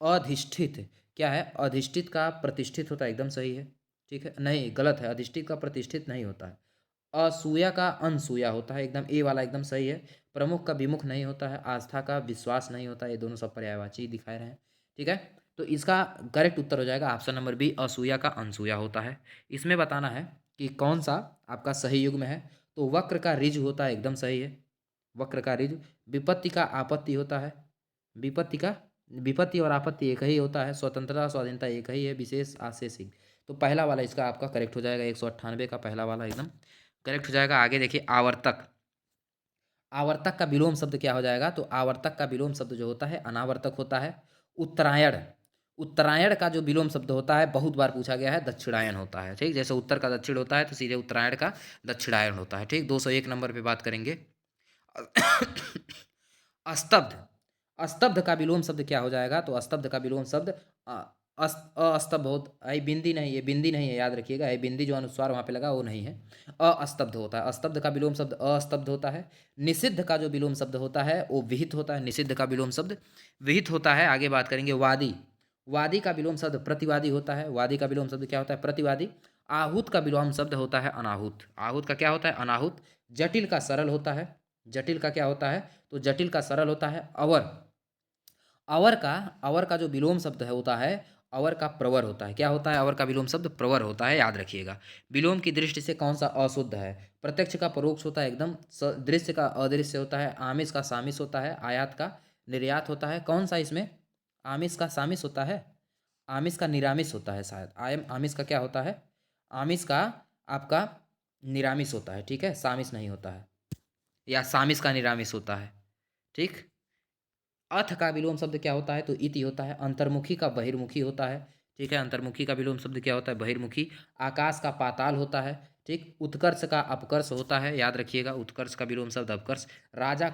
अधिष्ठित क्या है? अधिष्ठित का प्रतिष्ठित होता है, एकदम सही है। ठीक है, नहीं गलत है, अधिष्ठित का प्रतिष्ठित नहीं होता है। असूया का अनसूया होता है, एकदम ए वाला एकदम सही है। प्रमुख का विमुख नहीं होता है। आस्था का विश्वास नहीं होता है। ये दोनों सब पर्यायवाची दिखाए रहे हैं। ठीक है, तो इसका करेक्ट उत्तर हो जाएगा ऑप्शन नंबर बी, असूया का अनसूया होता है। इसमें बताना है कि कौन सा आपका सही युग्म है। तो वक्र का ऋज होता है, एकदम सही है। वक्र का ऋज। विपत्ति का आपत्ति होता है। विपत्ति का विपत्ति और आपत्ति एक ही होता है। स्वतंत्रता स्वाधीनता एक ही है। विशेष आशेषिक। तो पहला वाला इसका आपका करेक्ट हो जाएगा। 198 का पहला वाला एकदम करेक्ट हो जाएगा। आगे देखिए, आवर्तक। आवर्तक का विलोम शब्द क्या हो जाएगा? तो आवर्तक का विलोम शब्द जो होता है अनावर्तक होता है। उत्तरायण। उत्तरायण का जो विलोम शब्द होता है, बहुत बार पूछा गया है, दक्षिणायन होता है। ठीक, जैसे उत्तर का दक्षिण होता है तो सीधे उत्तरायण का दक्षिणायन होता है। ठीक, 201 नंबर पे बात करेंगे। अस्तब्ध। अस्तब्ध का विलोम शब्द क्या हो जाएगा? तो अस्तब्ध का विलोम शब्द अस्तब्ध हो। आई बिंदी नहीं, ये बिंदी नहीं है, याद रखिएगा। ये बिंदी जो अनुस्वार वहाँ पे लगा वो नहीं है। अस्तब्ध होता है। अस्तब्ध का विलोम शब्द अस्तब्ध होता है। निषिद्ध का जो विलोम शब्द होता है वो विहित होता है। निषिद्ध का विलोम शब्द विहित होता है। आगे बात करेंगे, वादी। वादी का विलोम शब्द प्रतिवादी होता है। वादी का विलोम शब्द क्या होता है? प्रतिवादी। आहूत का विलोम शब्द होता है अनाहूत। आहूत का क्या होता है? अनाहूत। जटिल का सरल होता है। जटिल का क्या होता है? तो जटिल का सरल होता है अवर। अवर का जो विलोम शब्द है होता है, अवर का प्रवर होता है। क्या होता है? अवर का विलोम शब्द प्रवर होता है, याद रखिएगा। विलोम की दृष्टि से कौन सा अशुद्ध है? प्रत्यक्ष का परोक्ष होता है एकदम। दृश्य का अदृश्य होता है। आमिष का सामिष होता है। आयात का निर्यात होता है। कौन सा इसमें? आमिष का सामिष होता है। आमिष का निरामिष होता है शायद। आमिष का क्या होता है? आमिष का आपका निरामिष होता है। ठीक है, सामिष नहीं होता है, या सामिष का निरामिष होता है। ठीक। अथ का विलोम शब्द क्या होता है? तो इति होता है। अंतर्मुखी का बहिर्मुखी होता है। ठीक है, अंतर्मुखी का विलोम शब्द क्या होता है? बहिर्मुखी। आकाश का पाताल होता है। ठीक। उत्कर्ष का अपकर्ष होता है, याद रखिएगा। उत्कर्ष का विलोम शब्द अपकर्ष। राजा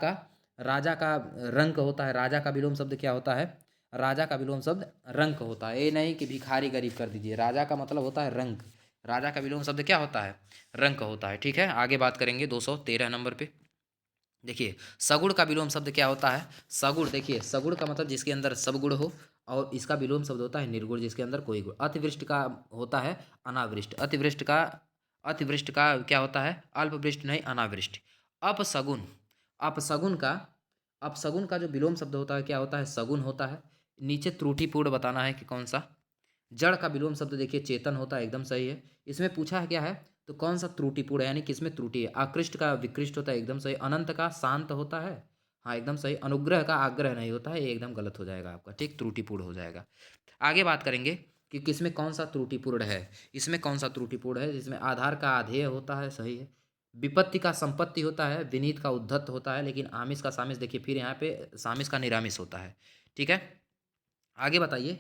का रंक होता है। राजा का विलोम शब्द क्या होता है? राजा का विलोम शब्द रंक होता है। ये नहीं कि भिखारी गरीब कर दीजिए। राजा का मतलब होता है रंक। राजा का विलोम शब्द क्या होता है? रंक होता है। ठीक है, आगे बात करेंगे 213 नंबर पे। देखिए, सगुण का विलोम शब्द क्या होता है? सगुण, देखिए सगुण का मतलब जिसके अंदर सब गुण हो, और इसका विलोम शब्द होता है निर्गुण, जिसके अंदर कोई गुण। अतिवृष्ट का होता है अनावृष्ट। अतिवृष्ट का क्या होता है? अल्पवृष्ट नहीं, अनावृष्ट। अपसगुन। अपसगुन का अपसगुन का जो विलोम शब्द होता है क्या होता है? सगुन होता है। नीचे त्रुटिपूर्ण बताना है कि कौन सा। जड़ का विलोम शब्द देखिए चेतन होता है, एकदम सही है। इसमें पूछा है क्या है? तो कौन सा त्रुटिपूर्ण है, यानी किसमें त्रुटि है? आकृष्ट का विकृष्ट होता है, एकदम सही। अनंत का शांत होता है, हाँ एकदम सही। अनुग्रह का आग्रह नहीं होता है, ये एकदम गलत हो जाएगा आपका। ठीक, त्रुटिपूर्ण हो जाएगा। आगे बात करेंगे कि किसमें कौन सा त्रुटिपूर्ण है। इसमें कौन सा त्रुटिपूर्ण है? जिसमें आधार का आधेय होता है, सही है। विपत्ति का संपत्ति होता है। विनीत का उद्धत होता है। लेकिन आमिष का सामिष, देखिए फिर यहाँ पे सामिष का निरामिष होता है। ठीक है, आगे बताइए।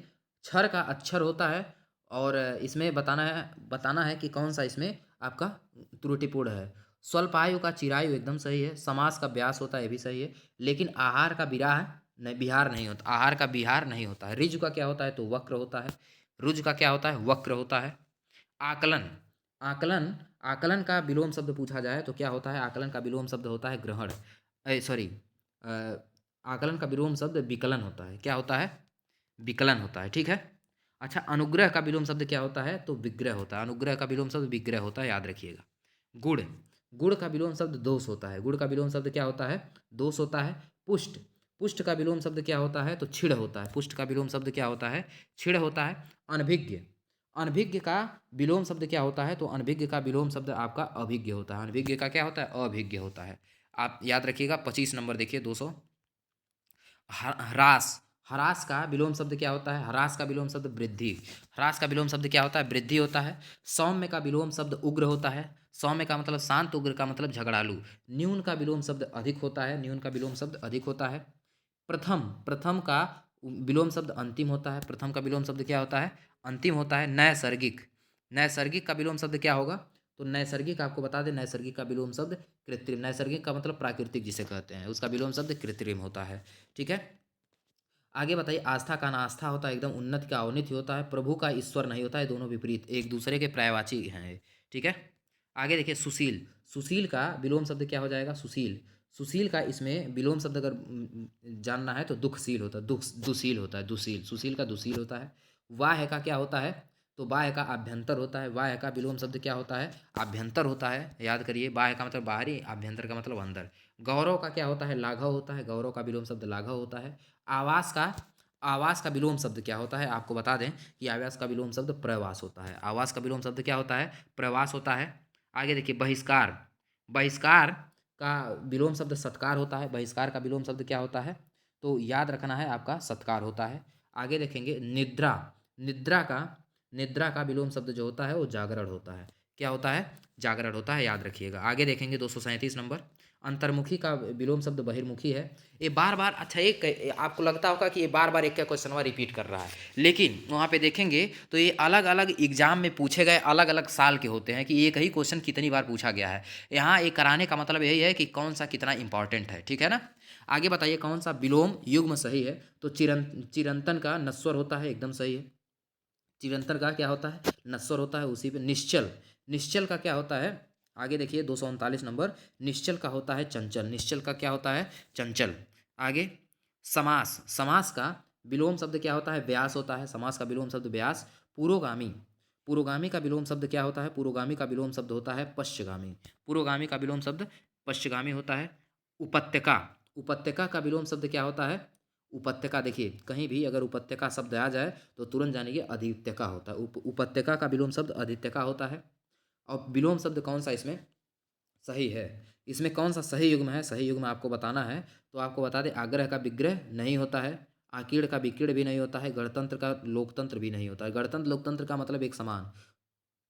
क्षर का अक्षर होता है। और इसमें बताना है कि कौन सा इसमें आपका त्रुटिपूर्ण है। स्वल्पायु का चिरायु, एकदम सही है। समास का व्यास होता है, ये भी सही है। लेकिन आहार का विराह नहीं, बिहार नहीं होता। आहार का बिहार नहीं होता है। ऋजु का क्या होता है? तो वक्र होता है। रुज का क्या होता है? वक्र होता है। आकलन। आकलन आकलन का विलोम शब्द पूछा जाए तो क्या होता है? आकलन का विलोम शब्द होता है ग्रहण। सॉरी, आकलन का विलोम शब्द विकलन होता है। क्या होता है? विकलन होता है। ठीक है। अच्छा, अनुग्रह का विलोम शब्द क्या होता है? तो विग्रह होता है। अनुग्रह का विलोम शब्द विग्रह होता है, याद रखिएगा। गुण। गुण का विलोम शब्द दोष होता है। गुण का विलोम शब्द क्या होता है? दोष होता है। पुष्ट। पुष्ट का विलोम शब्द क्या होता है? तो छिड़ होता है। पुष्ट का विलोम शब्द क्या होता है? छिड़ होता है। अनभिज्ञ, अनभिज्ञ का विलोम शब्द क्या होता है? तो अनभिज्ञ का विलोम शब्द आपका अभिज्ञ होता है। अनभिज्ञ का क्या होता है? अभिज्ञ होता है। आप याद रखिएगा। 25 नंबर देखिए 200। ह्रास, ह्रास का विलोम शब्द क्या होता है? ह्रास का विलोम शब्द वृद्धि। ह्रास का विलोम शब्द क्या होता है? वृद्धि होता है। सौम्य का विलोम शब्द उग्र होता है। सौम्य का मतलब शांत, उग्र का मतलब झगड़ालू। न्यून का विलोम शब्द अधिक होता है। न्यून का विलोम शब्द अधिक होता है। प्रथम, प्रथम का विलोम शब्द अंतिम होता है। प्रथम का विलोम शब्द क्या होता है? अंतिम होता है। नैसर्गिक, नैसर्गिक का विलोम शब्द क्या होगा? तो नैसर्गिक आपको बता दें, नैसर्गिक का विलोम शब्द कृत्रिम। नैसर्गिक का मतलब प्राकृतिक जिसे कहते हैं, उसका विलोम शब्द कृत्रिम होता है। ठीक है। आगे बताइए। आस्था का अनास्था होता है, एकदम उन्नति का अवनति होता है। प्रभु का ईश्वर नहीं होता है, दोनों विपरीत एक दूसरे के पर्यायवाची हैं। ठीक है। आगे देखिए। सुशील, सुशील का विलोम शब्द क्या हो जाएगा? सुशील। सुशील का इसमें विलोम शब्द अगर जानना है तो दुखशील होता है। दुशील होता है, दुशील। सुशील का दुशील होता है। वाह्य का क्या होता है? तो बाह्य का आभ्यंतर होता है। वाह्य का विलोम शब्द क्या होता है? आभ्यंतर होता है। याद करिए। बाह्य का मतलब बाहरी, आभ्यंतर का मतलब अंदर। गौरव का क्या होता है? लाघव होता है। गौरव का विलोम शब्द लाघव होता है। आवास का, आवास का विलोम शब्द क्या होता है? आपको बता दें कि आवास का विलोम शब्द प्रवास होता है। आवास का विलोम शब्द क्या होता है? प्रवास होता है। आगे देखिए। बहिष्कार, बहिष्कार का विलोम शब्द सत्कार होता है। बहिष्कार का विलोम शब्द क्या होता है? तो याद रखना है आपका, सत्कार होता है। आगे देखेंगे। निद्रा, निद्रा का, निद्रा का विलोम शब्द जो होता है वो जागरण होता है। क्या होता है? जागरण होता है। याद रखिएगा। आगे देखेंगे 237 नंबर। अंतर्मुखी का विलोम शब्द बहिर्मुखी है। ये बार बार, अच्छा एक आपको लगता होगा कि ये बार बार एक का क्वेश्चन रिपीट कर रहा है, लेकिन वहाँ पे देखेंगे तो ये अलग अलग एग्जाम में पूछे गए अलग अलग साल के होते हैं कि एक ही क्वेश्चन कितनी बार पूछा गया है। यहाँ ये कराने का मतलब यही है कि कौन सा कितना इंपॉर्टेंट है। ठीक है ना। आगे बताइए। कौन सा विलोम युग्म सही है? तो चिरंतन का नश्वर होता है, एकदम सही है। चिरंतन का क्या होता है? नश्वर होता है। उसी पे निश्चल, निश्चल का क्या होता है? आगे देखिए 239 नंबर। निश्चल का होता है चंचल। निश्चल का क्या होता है? चंचल। आगे। समास, समास का विलोम शब्द क्या होता है? व्यास होता है। समास का विलोम शब्द व्यास। पुरोगामी, पुरोगामी का विलोम शब्द क्या होता है? पुरोगामी का विलोम शब्द होता है पश्चिगामी। पुरोगामी का विलोम शब्द पश्चिगामी होता है। उपत्यका, उपत्यका का विलोम शब्द क्या होता है? उपत्यका। देखिए कहीं भी अगर उपत्यका शब्द आ जाए तो तुरंत जानिए अधित्यका होता है। उपत्यका का विलोम शब्द अधित्यका होता है। और विलोम शब्द कौन सा इसमें सही है? इसमें कौन सा सही युग्म है? सही युग्म आपको बताना है तो आपको बता दें। आग्रह का विग्रह नहीं होता है। आकीर्ण का विकीर्ण भी नहीं होता है। गणतंत्र का लोकतंत्र भी नहीं होता है। गणतंत्र लोकतंत्र का मतलब एक समान।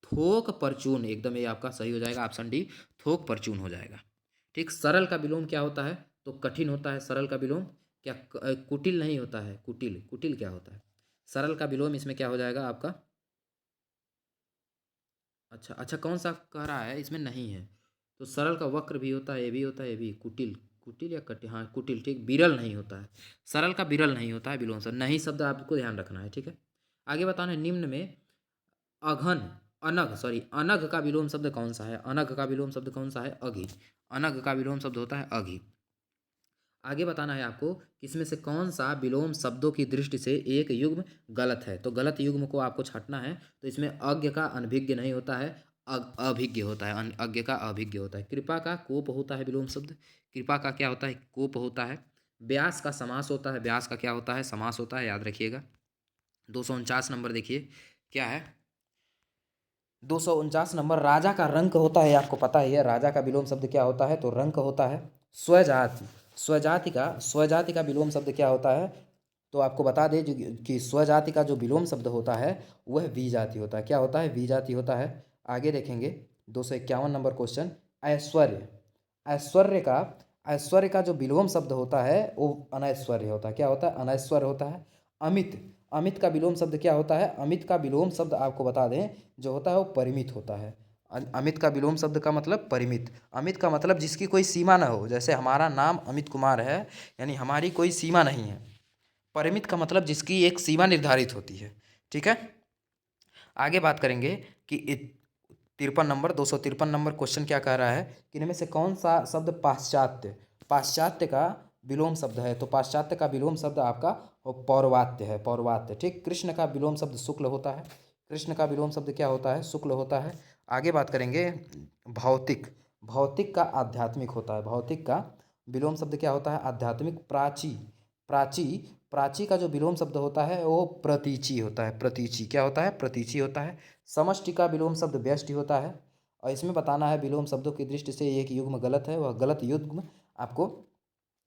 थोक परचून, एकदम ये आपका सही हो जाएगा। ऑप्शन डी, थोक परचून हो जाएगा। ठीक। सरल का विलोम क्या होता है? तो कठिन होता है। सरल का विलोम क्या? कुटिल नहीं होता है। कुटिल, कुटिल क्या होता है? सरल का विलोम इसमें क्या हो जाएगा आपका? अच्छा अच्छा, कौन सा कह रहा है? इसमें नहीं है। तो सरल का वक्र भी होता है, ये भी होता है, ये भी। कुटिल, कुटिल या कटिल, हाँ कुटिल। ठीक। विरल नहीं होता है। सरल का विरल नहीं होता है विलोम शब्द। नहीं शब्द आपको ध्यान रखना है। ठीक है। आगे बताना है। निम्न में अघन, अनघ, सॉरी, अनघ का विलोम शब्द कौन सा है? अनघ का विलोम शब्द कौन सा है? अघि। अनघ का विलोम शब्द होता है अघि। आगे बताना है आपको कि इसमें से कौन सा विलोम शब्दों की दृष्टि से एक युग्म गलत है। तो गलत युग्म को आपको छांटना है। तो इसमें अज्ञ का अनभिज्ञ नहीं होता है, अभिज्ञ होता है। अज्ञ का अभिज्ञ होता है। कृपा का कोप होता है विलोम शब्द। कृपा का क्या होता है? कोप होता है। व्यास का समास होता है। व्यास का क्या होता है? समास होता है। याद रखिएगा। 249 नंबर देखिए क्या है। 249 नंबर। राजा का रंक होता है, आपको पता ही है। राजा का विलोम शब्द क्या होता है? तो रंक होता है। स्वजाति, स्वजाति का, स्वजाति का विलोम शब्द क्या होता है? तो आपको बता दें कि स्वजाति का जो विलोम शब्द होता है वह विजाति होता है। क्या होता है? विजाति होता है। आगे देखेंगे 251 नंबर क्वेश्चन। ऐश्वर्य, ऐश्वर्य का, ऐश्वर्य का जो विलोम शब्द होता है वो अनैश्वर्य होता है। क्या होता है? अनैश्वर्य होता है। अमित, अमित का विलोम शब्द क्या होता है? अमित का विलोम शब्द आपको बता दें जो होता है वो परिमित होता है। अमित का विलोम शब्द का मतलब परिमित। अमित का मतलब जिसकी कोई सीमा ना हो। जैसे हमारा नाम अमित कुमार है, यानी हमारी कोई सीमा नहीं है। परिमित का मतलब जिसकी एक सीमा निर्धारित होती है। ठीक है। आगे बात करेंगे कि 53 नंबर, 253 नंबर क्वेश्चन क्या कह रहा है कि इनमें से कौन सा शब्द पाश्चात्य, पाश्चात्य का विलोम शब्द है? तो पाश्चात्य का विलोम शब्द आपका पौर्वात्य है। पौर्वात्य। ठीक। कृष्ण का विलोम शब्द शुक्ल होता है। कृष्ण का विलोम शब्द क्या होता है? शुक्ल होता है। आगे बात करेंगे भौतिक, भौतिक का आध्यात्मिक होता है। भौतिक का विलोम शब्द क्या होता है? आध्यात्मिक। प्राची, प्राची, प्राची का जो विलोम शब्द होता है वो प्रतीची होता है। प्रतीची क्या होता है? प्रतीची होता है। समष्टि का विलोम शब्द व्यष्टि होता है। और इसमें बताना है विलोम शब्दों की दृष्टि से एक युग्म गलत है, वह गलत युग्म आपको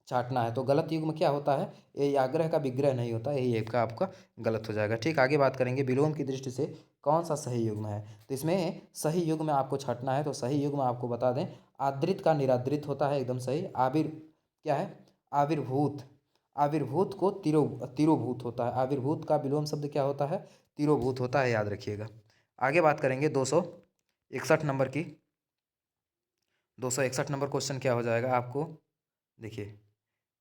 छांटना है। तो गलत युग्म क्या होता है? ये आग्रह का विग्रह नहीं होता, यही एक का आपका गलत हो जाएगा। ठीक, आगे बात करेंगे विलोम की दृष्टि से कौन सा सही युग्म है। तो इसमें सही युग्म आपको छांटना है। तो सही युग्म आपको बता दें, आदृत का निरादृत होता है, एकदम सही। आविर क्या है? आविर्भूत, आविर्भूत को तिरोभूत होता है। आविर्भूत का विलोम शब्द क्या होता है? तिरोभूत होता है, याद रखिएगा। आगे बात करेंगे 261 नंबर की। 261 नंबर क्वेश्चन क्या हो जाएगा आपको? देखिए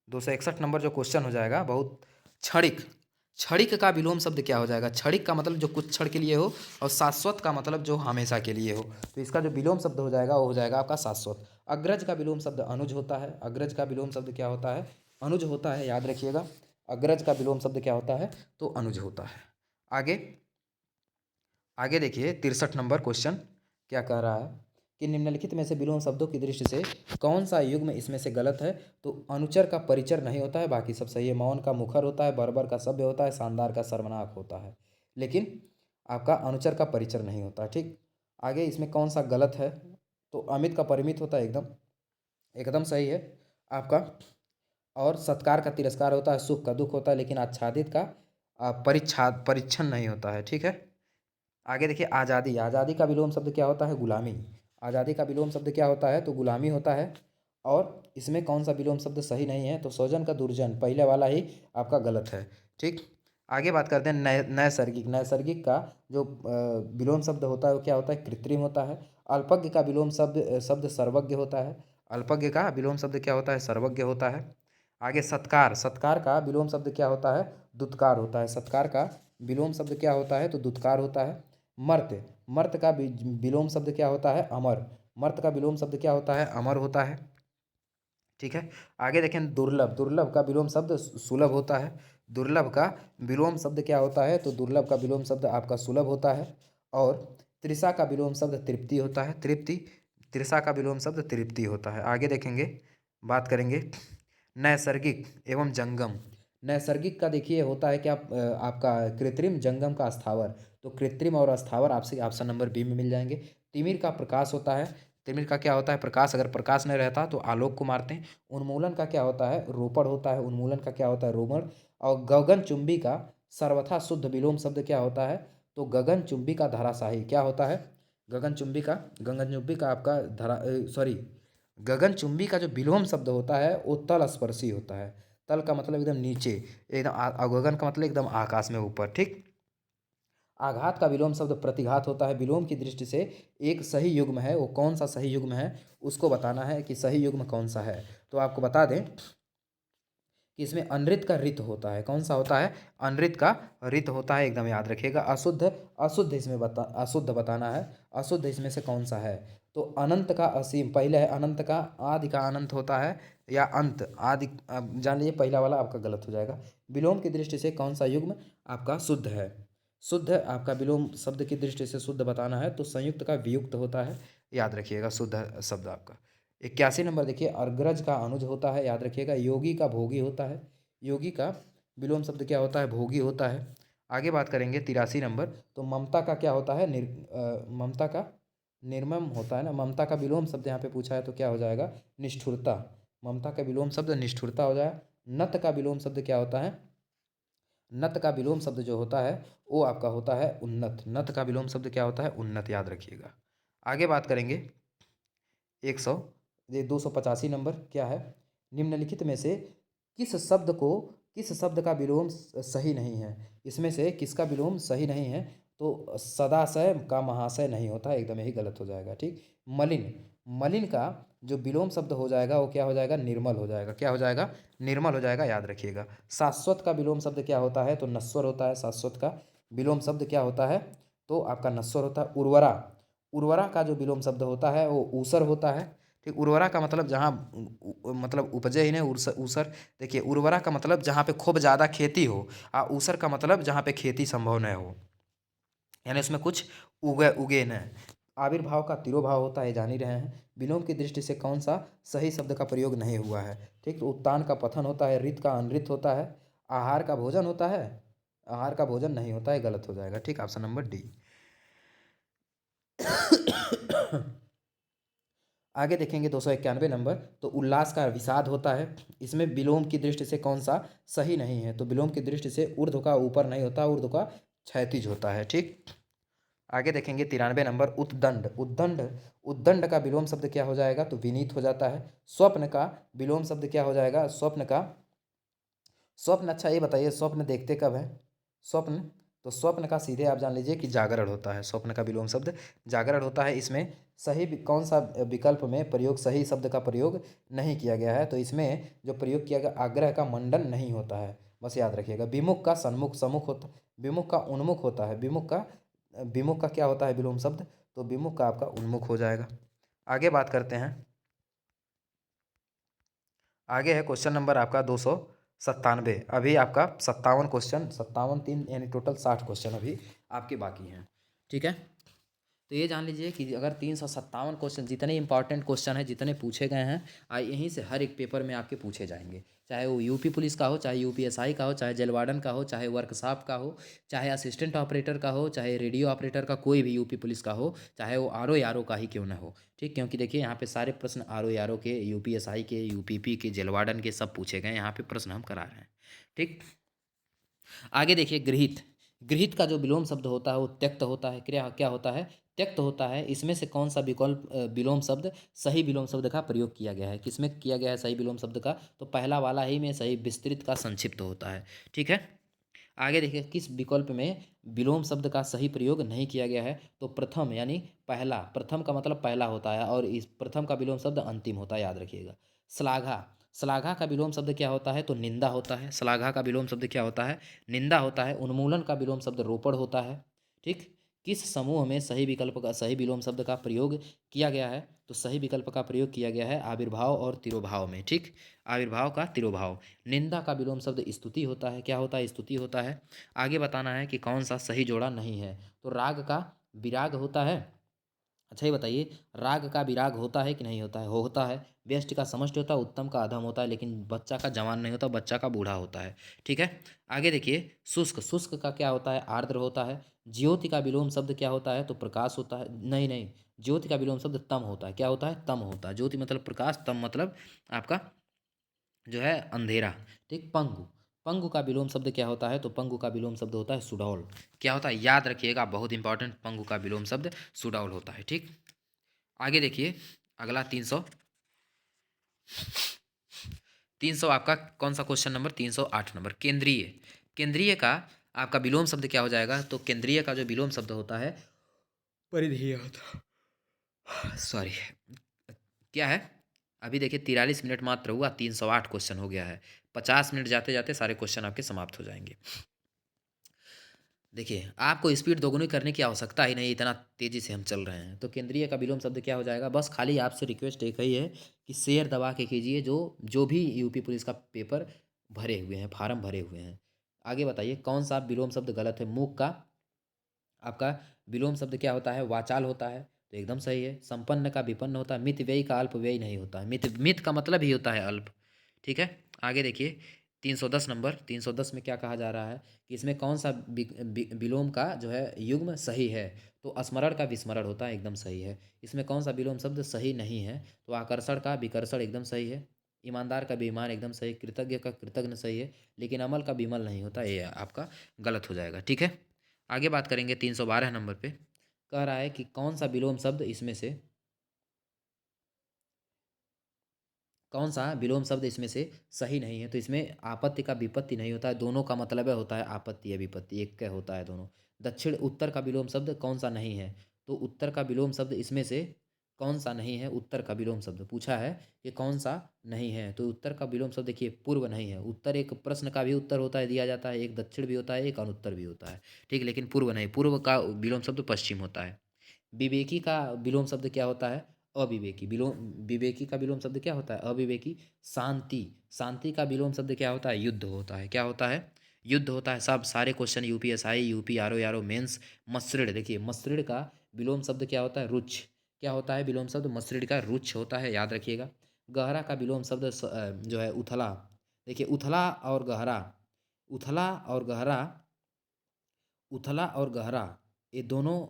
261 नंबर जो क्वेश्चन हो जाएगा, बहुत क्षणिक, क्षणिक का विलोम शब्द क्या हो जाएगा? क्षणिक का मतलब जो कुछ क्षण के लिए हो, और शाश्वत का मतलब जो हमेशा के लिए हो। तो इसका जो विलोम शब्द हो जाएगा वो हो जाएगा आपका शाश्वत। अग्रज का विलोम शब्द अनुज होता है। अग्रज का विलोम शब्द क्या होता है? अनुज होता है, याद रखिएगा। अग्रज का विलोम शब्द क्या होता है? तो अनुज होता है। आगे आगे देखिए 63 नंबर क्वेश्चन क्या कह रहा है कि निम्नलिखित में से विलोम शब्दों की दृष्टि से कौन सा युग्म इसमें से गलत है? तो अनुचर का परिचर नहीं होता है, बाकी सब सही है। मौन का मुखर होता है, बर्बर का सभ्य होता है, शानदार का सर्वनाक होता है, लेकिन आपका अनुचर का परिचर नहीं होता। ठीक, आगे इसमें कौन सा गलत है? तो अमित का परिमित होता है, एकदम एकदम सही है आपका। और सत्कार का तिरस्कार होता है, सुख का दुख होता है, लेकिन आच्छादित का परिच्छन नहीं होता है। ठीक है, आगे देखिए आज़ादी, आज़ादी का विलोम शब्द क्या होता है? गुलामी। आज़ादी का विलोम शब्द क्या होता है? तो गुलामी होता है। और इसमें कौन सा विलोम शब्द सही नहीं है? तो स्वजन का दुर्जन, पहले वाला ही आपका गलत है। ठीक, आगे बात करते हैं नैसर्गिक। नैसर्गिक का जो विलोम शब्द होता है वो क्या होता है? कृत्रिम होता है। अल्पज्ञ का विलोम शब्द शब्द सर्वज्ञ होता है। अल्पज्ञ का विलोम शब्द क्या होता है? सर्वज्ञ होता है। आगे सत्कार, सत्कार का विलोम शब्द क्या होता है? दुत्कार होता है। सत्कार का विलोम शब्द क्या होता है? तो दुत्कार होता है। मर्त्य, मर्त्य का विलोम शब्द क्या होता है? अमर। मर्त्य का विलोम शब्द क्या होता है? अमर होता है। ठीक है, आगे देखें दुर्लभ, दुर्लभ का विलोम शब्द सुलभ होता है। दुर्लभ का विलोम शब्द क्या होता है? तो दुर्लभ का विलोम शब्द आपका सुलभ होता है। और तृषा का विलोम शब्द तृप्ति होता है। तृप्ति, तृषा का विलोम शब्द तृप्ति होता है। आगे देखेंगे, बात करेंगे नैसर्गिक एवं जंगम। नैसर्गिक का देखिए होता है क्या? आपका कृत्रिम, जंगम का अस्थावर। तो कृत्रिम और अस्थावर आपसे ऑप्शन नंबर बी में मिल जाएंगे। तिमिर का प्रकाश होता है। तिमिर का क्या होता है? प्रकाश। अगर प्रकाश नहीं रहता तो आलोक को मारते हैं। उन्मूलन का क्या होता है? रोपण होता है। उन्मूलन का क्या होता है? रोमण। और गगनचुंबी का सर्वथा शुद्ध विलोम शब्द क्या होता है? तो गगनचुंबी का धराशायी क्या होता है? गगनचुंबी का आपका सॉरी, गगनचुंबी का जो विलोम शब्द होता है वो तल स्पर्शी होता है। तल का मतलब एकदम नीचे, एकदम गगन का मतलब एकदम आकाश में ऊपर। ठीक, आघात का विलोम शब्द प्रतिघात होता है। विलोम की दृष्टि से एक सही युग्म है, वो कौन सा सही युग्म है उसको बताना है कि सही युग्म कौन सा है। तो आपको बता दें कि इसमें अनृत का रित होता है। कौन सा होता है? अनृत का रित होता है, एकदम याद रखिएगा। अशुद्ध, अशुद्ध इसमें अशुद्ध बताना है। अशुद्ध इसमें से कौन सा है? तो अनंत का असीम, पहले है अनंत का, आदि का अनंत होता है, या अंत आदि। अब जान लीजिए पहला वाला आपका गलत हो जाएगा। विलोम की दृष्टि से कौन सा युग्म आपका शुद्ध है? शुद्ध आपका विलोम शब्द की दृष्टि से शुद्ध बताना है तो संयुक्त का वियुक्त होता है, याद रखिएगा शुद्ध शब्द आपका। 81 नंबर देखिए, अग्रज का अनुज होता है, याद रखिएगा। योगी का भोगी होता है। योगी का विलोम शब्द क्या होता है? भोगी होता है। आगे बात करेंगे 83 नंबर। तो ममता का क्या होता है? ममता का निर्मम होता है ना। ममता का विलोम शब्द यहाँ पे पूछा है तो क्या हो जाएगा? निष्ठुरता। ममता का विलोम शब्द निष्ठुरता हो जाए। नत का विलोम शब्द क्या होता है? नत का विलोम शब्द जो होता है वो आपका होता है उन्नत। नत का विलोम शब्द क्या होता है? उन्नत, याद रखिएगा। आगे बात करेंगे 100 ये 285 नंबर क्या है? निम्नलिखित में से किस शब्द का विलोम सही नहीं है? इसमें से किसका विलोम सही नहीं है? तो सदाशय का महाशय नहीं होता, एकदम यही गलत हो जाएगा। ठीक, मलिन, मलिन का जो विलोम शब्द हो जाएगा वो क्या हो जाएगा? निर्मल हो जाएगा। क्या हो जाएगा? निर्मल हो जाएगा, याद रखिएगा। शाश्वत का विलोम शब्द क्या होता है? तो नश्वर होता है। शाश्वत का विलोम शब्द क्या होता है? तो आपका नश्वर होता है। उर्वरा, उर्वरा का जो विलोम शब्द होता है वो ऊसर होता है। ठीक, उर्वरा का मतलब जहाँ मतलब उपजे ही नहीं, ऊसर। देखिए उर्वरा का मतलब जहाँ पे खूब ज़्यादा खेती हो, और ऊसर का मतलब जहाँ पे खेती संभव न हो, यानी उसमें कुछ उगे उगे न। आविर्भाव का तिरोभाव होता है, जान ही रहे हैं। विलोम की दृष्टि से कौन सा सही शब्द का प्रयोग नहीं हुआ है? ठीक, तो उत्तान का पतन होता है, रित का अनृत होता है, आहार का भोजन होता है, आहार का भोजन नहीं होता है, गलत हो जाएगा। ठीक, ऑप्शन नंबर डी। आगे देखेंगे 291 नंबर, तो उल्लास का विषाद होता है, इसमें विलोम की दृष्टि से कौन सा सही नहीं है? तो विलोम की दृष्टि से ऊर्ध्व का ऊपर नहीं होता, ऊर्ध्व का क्षैतिज होता है। ठीक, आगे देखेंगे 93 नंबर, उद्दंड। उद्दंड, उद्दंड का विलोम शब्द क्या हो जाएगा? तो विनीत हो जाता है। स्वप्न का विलोम शब्द क्या हो जाएगा? स्वप्न का, स्वप्न, अच्छा ये बताइए स्वप्न देखते कब है? स्वप्न, तो स्वप्न का सीधे आप जान लीजिए कि जागरण होता है। स्वप्न का विलोम शब्द जागरण होता है। इसमें सही कौन सा विकल्प में प्रयोग, सही शब्द का प्रयोग नहीं किया गया है? तो इसमें जो प्रयोग किया गया, आग्रह का मंडन नहीं होता है, बस याद रखिएगा। विमुख का सन्मुख, सम्मुख होता, विमुख का उन्मुख होता है, विमुख का, विमुख का क्या होता है विलोम शब्द? तो विमुख का आपका उन्मुख हो जाएगा। आगे बात करते हैं, आगे है क्वेश्चन नंबर आपका 297। अभी आपका 57 क्वेश्चन, 57 3 यानी टोटल 60 क्वेश्चन अभी आपके बाकी हैं। ठीक है, तो ये जान लीजिए कि अगर 357 क्वेश्चन, जितने इंपॉर्टेंट क्वेश्चन हैं, जितने पूछे गए हैं, यहीं से हर एक पेपर में आपके पूछे जाएंगे। चाहे वो यूपी पुलिस का हो, चाहे यूपीएसआई का हो, चाहे जेल वार्डन का हो, चाहे वर्कशॉप का हो, चाहे असिस्टेंट ऑपरेटर का हो, चाहे रेडियो ऑपरेटर का, कोई भी यूपी पुलिस का हो, चाहे वो आर ओ का ही क्यों ना हो। ठीक, क्योंकि देखिए यहाँ पे सारे प्रश्न आर ओ के, यूपीएसआई के, यूपीपी के, जेल वार्डन के सब पूछे गए, यहाँ पे प्रश्न हम करा रहे हैं। ठीक, आगे देखिए गृहीत। गृहीत का जो विलोम शब्द होता है वो त्यक्त होता है। क्या क्या होता है? त्यक्त होता है। इसमें से कौन सा विकल्प विलोम शब्द, सही विलोम शब्द का प्रयोग किया गया है? किसमें किया गया है सही विलोम शब्द का? तो पहला वाला ही में सही, विस्तृत का संक्षिप्त होता है। ठीक है, आगे देखिए किस विकल्प में विलोम शब्द का सही प्रयोग नहीं किया गया है? तो प्रथम, यानी पहला, प्रथम का मतलब पहला होता है, और इस प्रथम का विलोम शब्द अंतिम होता है, याद रखिएगा। श्लाघा, श्लाघा का विलोम शब्द क्या होता है? तो निंदा होता है। श्लाघा का विलोम शब्द क्या होता है? निंदा होता है। उन्मूलन का विलोम शब्द रोपण होता है। ठीक, किस समूह में सही विकल्प का, सही विलोम शब्द का प्रयोग किया गया है? तो सही विकल्प का प्रयोग किया गया है आविर्भाव और तिरोभाव में। ठीक, आविर्भाव का तिरोभाव। निंदा का विलोम शब्द स्तुति होता है। क्या होता है? स्तुति होता है। आगे बताना है कि कौन सा सही जोड़ा नहीं है। तो राग का विराग होता है। अच्छा ये बताइए, राग का विराग होता है कि नहीं होता है? होता है। व्यष्टि का समष्टि होता है, उत्तम का अधम होता है, लेकिन बच्चा का जवान नहीं होता, बच्चा का बूढ़ा होता है। ठीक है, आगे देखिए शुष्क। शुष्क का क्या होता है? आर्द्र होता है। ज्योति का विलोम शब्द क्या होता है? तो प्रकाश होता है। नहीं नहीं, ज्योति का विलोम शब्द तम होता है। क्या होता है? तम होता है। ज्योति मतलब प्रकाश, तम मतलब आपका जो है अंधेरा। ठीक, पंगु। पंगु का विलोम शब्द क्या होता है? तो पंगु का विलोम शब्द होता है सुडौल। क्या होता है? याद रखिएगा, बहुत इंपॉर्टेंट, पंगु का विलोम शब्द सुडौल होता है। ठीक, आगे देखिए अगला 300 आपका कौन सा क्वेश्चन नंबर? 308 नंबर, केंद्रीय। केंद्रीय का आपका विलोम शब्द क्या हो जाएगा? तो केंद्रीय का जो विलोम शब्द होता है, परिधेय होता, सॉरी, क्या है? अभी देखिए 43 मिनट मात्र हुआ, 308 क्वेश्चन हो गया है। 50 मिनट जाते जाते सारे क्वेश्चन आपके समाप्त हो जाएंगे। देखिए आपको स्पीड दोगुनी करने की आवश्यकता ही नहीं, इतना तेज़ी से हम चल रहे हैं। तो केंद्रीय का विलोम शब्द क्या हो जाएगा? बस खाली आपसे रिक्वेस्ट एक ही है कि शेयर दबा के कीजिए, जो जो भी यूपी पुलिस का पेपर भरे हुए हैं, फार्म भरे हुए हैं। आगे बताइए कौन सा विलोम शब्द गलत है? मूक का आपका विलोम शब्द क्या होता है? वाचाल होता है, तो एकदम सही है। संपन्न का विपन्न होता है। मित व्ययी का अल्प व्ययी नहीं होता है। मित, मित का मतलब ही होता है अल्प। ठीक है, आगे देखिए 310 नंबर, 310 में क्या कहा जा रहा है कि इसमें कौन सा विलोम का जो है युग्म सही है? तो स्मरण का विस्मरण होता है, एकदम सही है। इसमें कौन सा विलोम शब्द सही नहीं है? तो आकर्षण का विकर्षण एकदम सही है। ईमानदार का बेईमान एकदम सही। कृतज्ञ का कृतज्ञ सही है, लेकिन अमल का विमल नहीं होता, ये आपका गलत हो जाएगा। ठीक है, आगे बात करेंगे 312 नंबर पे। कह रहा है कि कौन सा विलोम शब्द इसमें से, कौन सा विलोम शब्द इसमें से सही नहीं है? तो इसमें आपत्ति का विपत्ति नहीं होता है, दोनों का मतलब है होता है आपत्ति या विपत्ति, एक का होता है दोनों। दक्षिण उत्तर का विलोम शब्द कौन सा नहीं है? तो उत्तर का विलोम शब्द इसमें से कौन सा नहीं है? उत्तर का विलोम शब्द पूछा है कि कौन सा नहीं है, तो उत्तर का विलोम शब्द देखिए पूर्व नहीं है। उत्तर एक प्रश्न का भी उत्तर होता है, दिया जाता है, एक दक्षिण भी होता है, एक अनुत्तर भी होता है। ठीक, लेकिन पूर्व नहीं, पूर्व का विलोम शब्द पश्चिम होता है। विवेकी का विलोम शब्द क्या होता है? अविवेकी। विलोम, विवेकी का विलोम शब्द क्या होता है? अविवेकी। शांति, शांति का विलोम शब्द क्या होता है? युद्ध होता है। क्या होता है? युद्ध होता है। सब सारे question UPSI, UP RO mains. मसृण, देखिए मसृण का विलोम शब्द क्या होता है? रुच्छ। क्या होता है विलोम शब्द? मसृण का रुच्छ होता है, याद रखिएगा। गहरा का विलोम शब्द जो है उथला। देखिए उथला और गहरा, उथला और गहरा, उथला और गहरा, ये दोनों,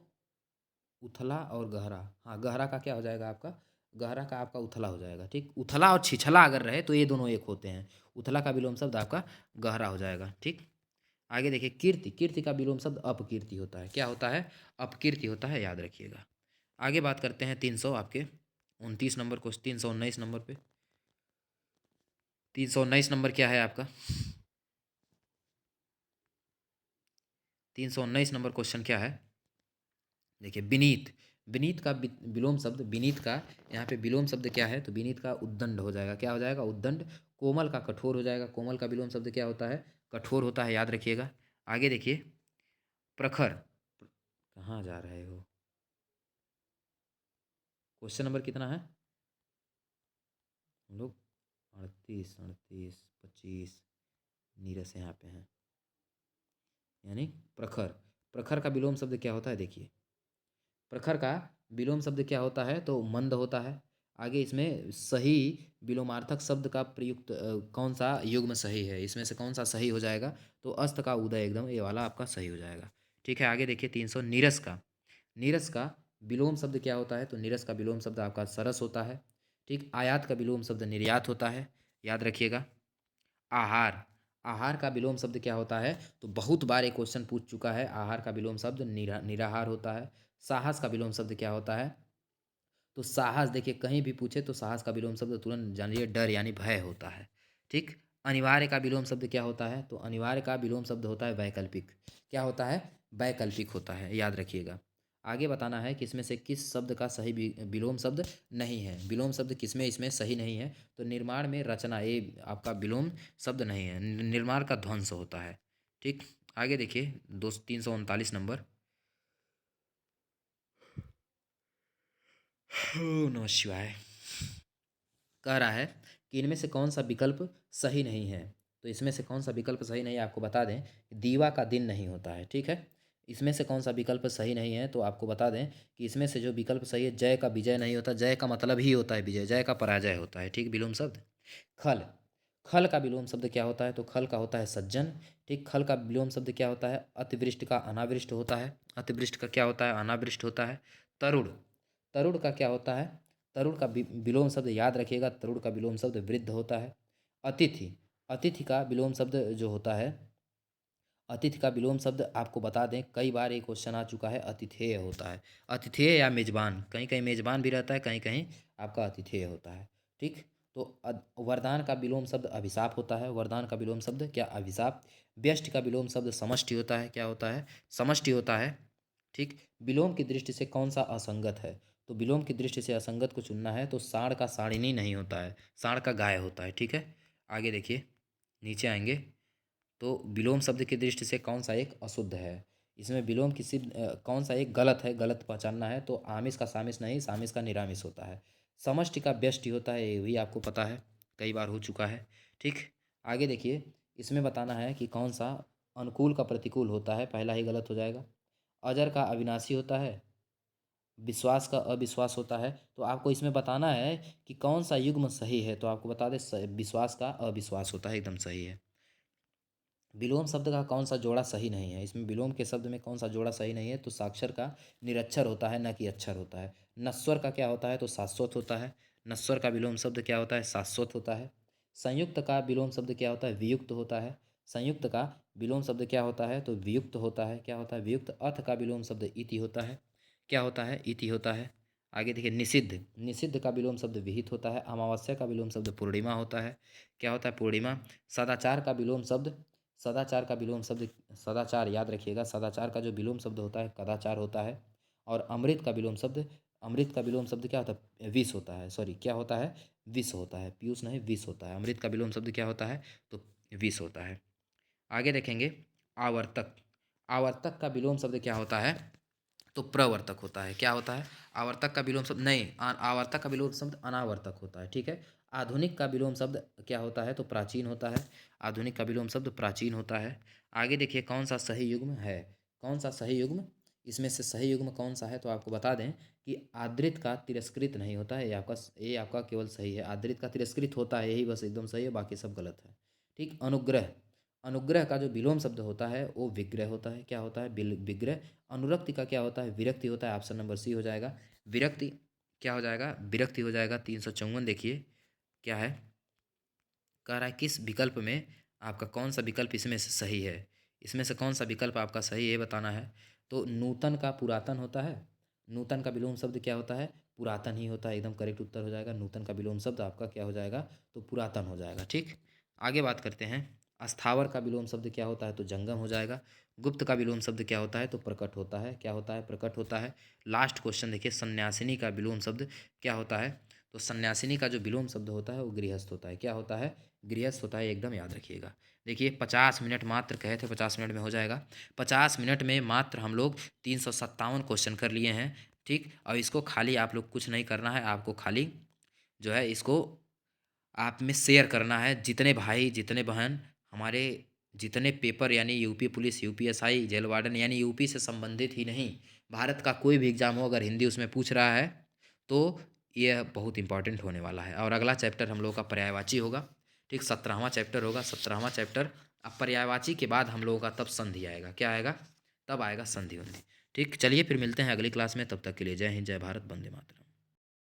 उथला और गहरा, हाँ गहरा का क्या हो जाएगा आपका? गहरा का आपका उथला हो जाएगा, ठीक। उथला और छिछला अगर रहे तो ये दोनों एक होते हैं। उथला का विलोम शब्द आपका गहरा हो जाएगा, ठीक। आगे देखिए कीर्ति, कीर्ति का विलोम शब्द अपकीर्ति होता है। क्या होता है? अपकीर्ति होता है, याद रखिएगा। आगे बात करते हैं 300 आपके 29 नंबर को, 319 नंबर पे। 319 नंबर क्या है आपका? 319 नंबर क्वेश्चन क्या है? देखिए विनीत, विनीत का विलोम शब्द, विनीत का यहाँ पे विलोम शब्द क्या है? तो विनीत का उद्दंड हो जाएगा। क्या हो जाएगा? उद्दंड। कोमल का कठोर हो जाएगा। कोमल का विलोम शब्द क्या होता है? कठोर होता है, याद रखिएगा। आगे देखिए प्रखर, कहाँ जा रहे हो? क्वेश्चन नंबर कितना है हम लोग? 38, 38, 25 नीरस यहाँ पे हैं, यानी प्रखर। प्रखर का विलोम शब्द क्या होता है? देखिए प्रखर का विलोम शब्द क्या होता है? तो मंद होता है। आगे इसमें सही विलोमार्थक शब्द का प्रयुक्त कौन सा युग्म सही है? इसमें से कौन सा सही हो जाएगा? तो अस्त का उदय, एकदम ये वाला आपका सही हो जाएगा, ठीक है। आगे देखिए 300 नीरस का, नीरस का विलोम शब्द क्या होता है? तो नीरस का विलोम शब्द आपका सरस होता है, ठीक। आयात का विलोम शब्द निर्यात होता है, याद रखिएगा। आहार, आहार का विलोम शब्द क्या होता है? तो बहुत बार एक क्वेश्चन पूछ चुका है। आहार का विलोम शब्द निराहार होता है। साहस का विलोम शब्द क्या होता है? तो साहस, देखिए कहीं भी पूछे तो साहस का विलोम शब्द तुरंत जान लीजिए डर यानी भय होता है, ठीक। अनिवार्य का विलोम शब्द क्या होता है? तो अनिवार्य का विलोम शब्द होता है वैकल्पिक। क्या होता है? वैकल्पिक होता है, याद रखिएगा। आगे बताना है कि इसमें से किस शब्द का सही विलोम शब्द नहीं है। विलोम शब्द किसमें इसमें सही नहीं है? तो निर्माण में रचना, ये आपका विलोम शब्द नहीं है। निर्माण का ध्वंस होता है, ठीक। आगे देखिए 339 नंबर। नमः शिवाय। कह रहा है कि इनमें से कौन सा विकल्प सही नहीं है? तो इसमें से कौन सा विकल्प सही नहीं है आपको बता दें, दीवा का दिन नहीं होता है, ठीक है। इसमें से कौन सा विकल्प सही नहीं है? तो आपको बता दें कि इसमें से जो विकल्प सही है, जय का विजय नहीं होता। जय का मतलब ही होता है विजय, जय का पराजय होता है, ठीक। विलोम शब्द खल, खल का विलोम शब्द क्या होता है? तो खल का होता है सज्जन, ठीक। खल का विलोम शब्द क्या होता है? अतिवृष्टि का अनावृष्ट होता है। अतिवृष्टि का क्या होता है? अनावृष्ट होता है। तरुण, तरुण का क्या होता है? तरुण का विलोम शब्द याद रखिएगा, तरुण का विलोम शब्द वृद्ध होता है। अतिथि, अतिथि का विलोम शब्द जो होता है, अतिथि का विलोम शब्द आपको बता दें, कई बार ये क्वेश्चन आ चुका है, अतिथेय होता है। अतिथेय या मेजबान, कहीं कहीं मेजबान भी रहता है, कहीं कहीं आपका अतिथेय होता है, ठीक। तो वरदान का विलोम शब्द अभिशाप होता है। वरदान का विलोम शब्द क्या? अभिशाप। व्यष्टि का विलोम शब्द समष्टि होता है। क्या होता है? समष्टि होता है, ठीक। विलोम की दृष्टि से कौन सा असंगत है? तो विलोम की दृष्टि से असंगत को चुनना है तो साढ़ का साढ़िनी नहीं होता है, साढ़ का गाय होता है, ठीक है। आगे देखिए नीचे आएंगे तो विलोम शब्द की दृष्टि से कौन सा एक अशुद्ध है? इसमें विलोम की सिद्ध कौन सा एक गलत है, गलत पहचानना है। तो आमिष का सामिष नहीं, सामिष का निरामिष होता है। समष्टि का व्यष्टि होता है, ये भी आपको पता है, कई बार हो चुका है, ठीक। आगे देखिए इसमें बताना है कि कौन सा अनुकूल का प्रतिकूल होता है, पहला ही गलत हो जाएगा। अजर का अविनाशी होता है। विश्वास का अविश्वास होता है। तो आपको इसमें बताना है कि कौन सा युग्म सही है। तो आपको बता दें विश्वास का अविश्वास होता है, एकदम सही है। विलोम शब्द का कौन सा जोड़ा सही नहीं है? इसमें विलोम के शब्द में कौन सा जोड़ा सही नहीं है? तो साक्षर का निरक्षर होता है, न कि अक्षर होता है। नश्वर का क्या होता है? तो शाश्वत होता है। नश्वर का विलोम शब्द क्या होता है? शाश्वत होता है। संयुक्त का विलोम शब्द क्या होता है? वियुक्त होता है। संयुक्त का विलोम शब्द क्या होता है? तो वियुक्त होता है। क्या होता है? वियुक्त। अर्थ का विलोम शब्द इति होता है। क्या होता है? इति होता है। आगे देखिए निषिद्ध, निषिद्ध का विलोम शब्द विहित होता है। अमावस्या का विलोम शब्द पूर्णिमा होता है। क्या होता है? पूर्णिमा। सदाचार का विलोम शब्द, सदाचार का विलोम शब्द, सदाचार याद रखिएगा, सदाचार का जो विलोम शब्द होता है कदाचार होता है। और अमृत का विलोम शब्द, अमृत का विलोम शब्द क्या होता है? विष होता है, सॉरी क्या होता है? विष होता है, पीयूष नहीं विष होता है। अमृत का विलोम शब्द क्या होता है? तो विष होता है। आगे देखेंगे आवर्तक, आवर्तक का विलोम शब्द क्या होता है? तो प्रवर्तक होता है। क्या होता है? आवर्तक का विलोम शब्द नहीं, आवर्तक का विलोम शब्द अनावर्तक होता है, ठीक है। आधुनिक का विलोम शब्द क्या होता है? तो प्राचीन होता है। आधुनिक का विलोम शब्द प्राचीन होता है। आगे देखिए कौन सा सही युग्म है, कौन सा सही युग्म, इसमें से सही युग्म कौन सा है, तो आपको बता दें कि आदृत का तिरस्कृत नहीं होता है, ये आपका केवल सही है। आदृत का तिरस्कृत होता है, यही बस एकदम सही है, बाकी सब गलत है। ठीक। अनुग्रह, अनुग्रह का जो विलोम शब्द होता है वो विग्रह होता है। क्या होता है? विग्रह। अनुरक्ति का क्या होता है? विरक्ति होता है। ऑप्शन नंबर सी हो जाएगा विरक्ति। क्या हो जाएगा? विरक्ति हो जाएगा। 354 देखिए क्या है, कह रहा है किस विकल्प में आपका कौन सा विकल्प इसमें से सही है, इसमें से कौन सा विकल्प आपका सही है बताना है। तो नूतन का पुरातन होता है, नूतन का विलोम शब्द क्या होता है? पुरातन ही होता है, एकदम करेक्ट उत्तर हो जाएगा। नूतन का विलोम शब्द आपका क्या हो जाएगा? तो पुरातन हो जाएगा। ठीक। आगे बात करते हैं, अस्थावर का विलोम शब्द क्या होता है? तो जंगम हो जाएगा। गुप्त का विलोम शब्द क्या होता है? तो प्रकट होता है। क्या होता है? प्रकट होता है। लास्ट क्वेश्चन देखिए, सन्यासिनी का विलोम शब्द क्या होता है? तो सन्यासिनी का जो विलोम शब्द होता है वो गृहस्थ होता है। क्या होता है? गृहस्थ होता है, एकदम याद रखिएगा। देखिए 50 मिनट मात्र कहे थे, 50 मिनट में हो जाएगा। 50 मिनट में मात्र हम लोग 357 क्वेश्चन कर लिए हैं। ठीक। और इसको खाली आप लोग कुछ नहीं करना है, आपको खाली जो है इसको आप में शेयर करना है। जितने भाई जितने बहन हमारे जितने पेपर यानी UP police, UPSI, jail warden यानी यूपी से संबंधित ही नहीं, भारत का कोई भी एग्जाम हो, अगर हिंदी उसमें पूछ रहा है तो यह बहुत इंपॉर्टेंट होने वाला है। और अगला चैप्टर हम लोगों का पर्यायवाची होगा। ठीक। 17वां चैप्टर होगा। 17वां चैप्टर। अब पर्यायवाची के बाद हम लोगों का तब संधि आएगा। क्या आएगा? तब आएगा संधि वंधि। ठीक। चलिए फिर मिलते हैं अगली क्लास में, तब तक के लिए जय हिंद, जय भारत, वंदे मातरम।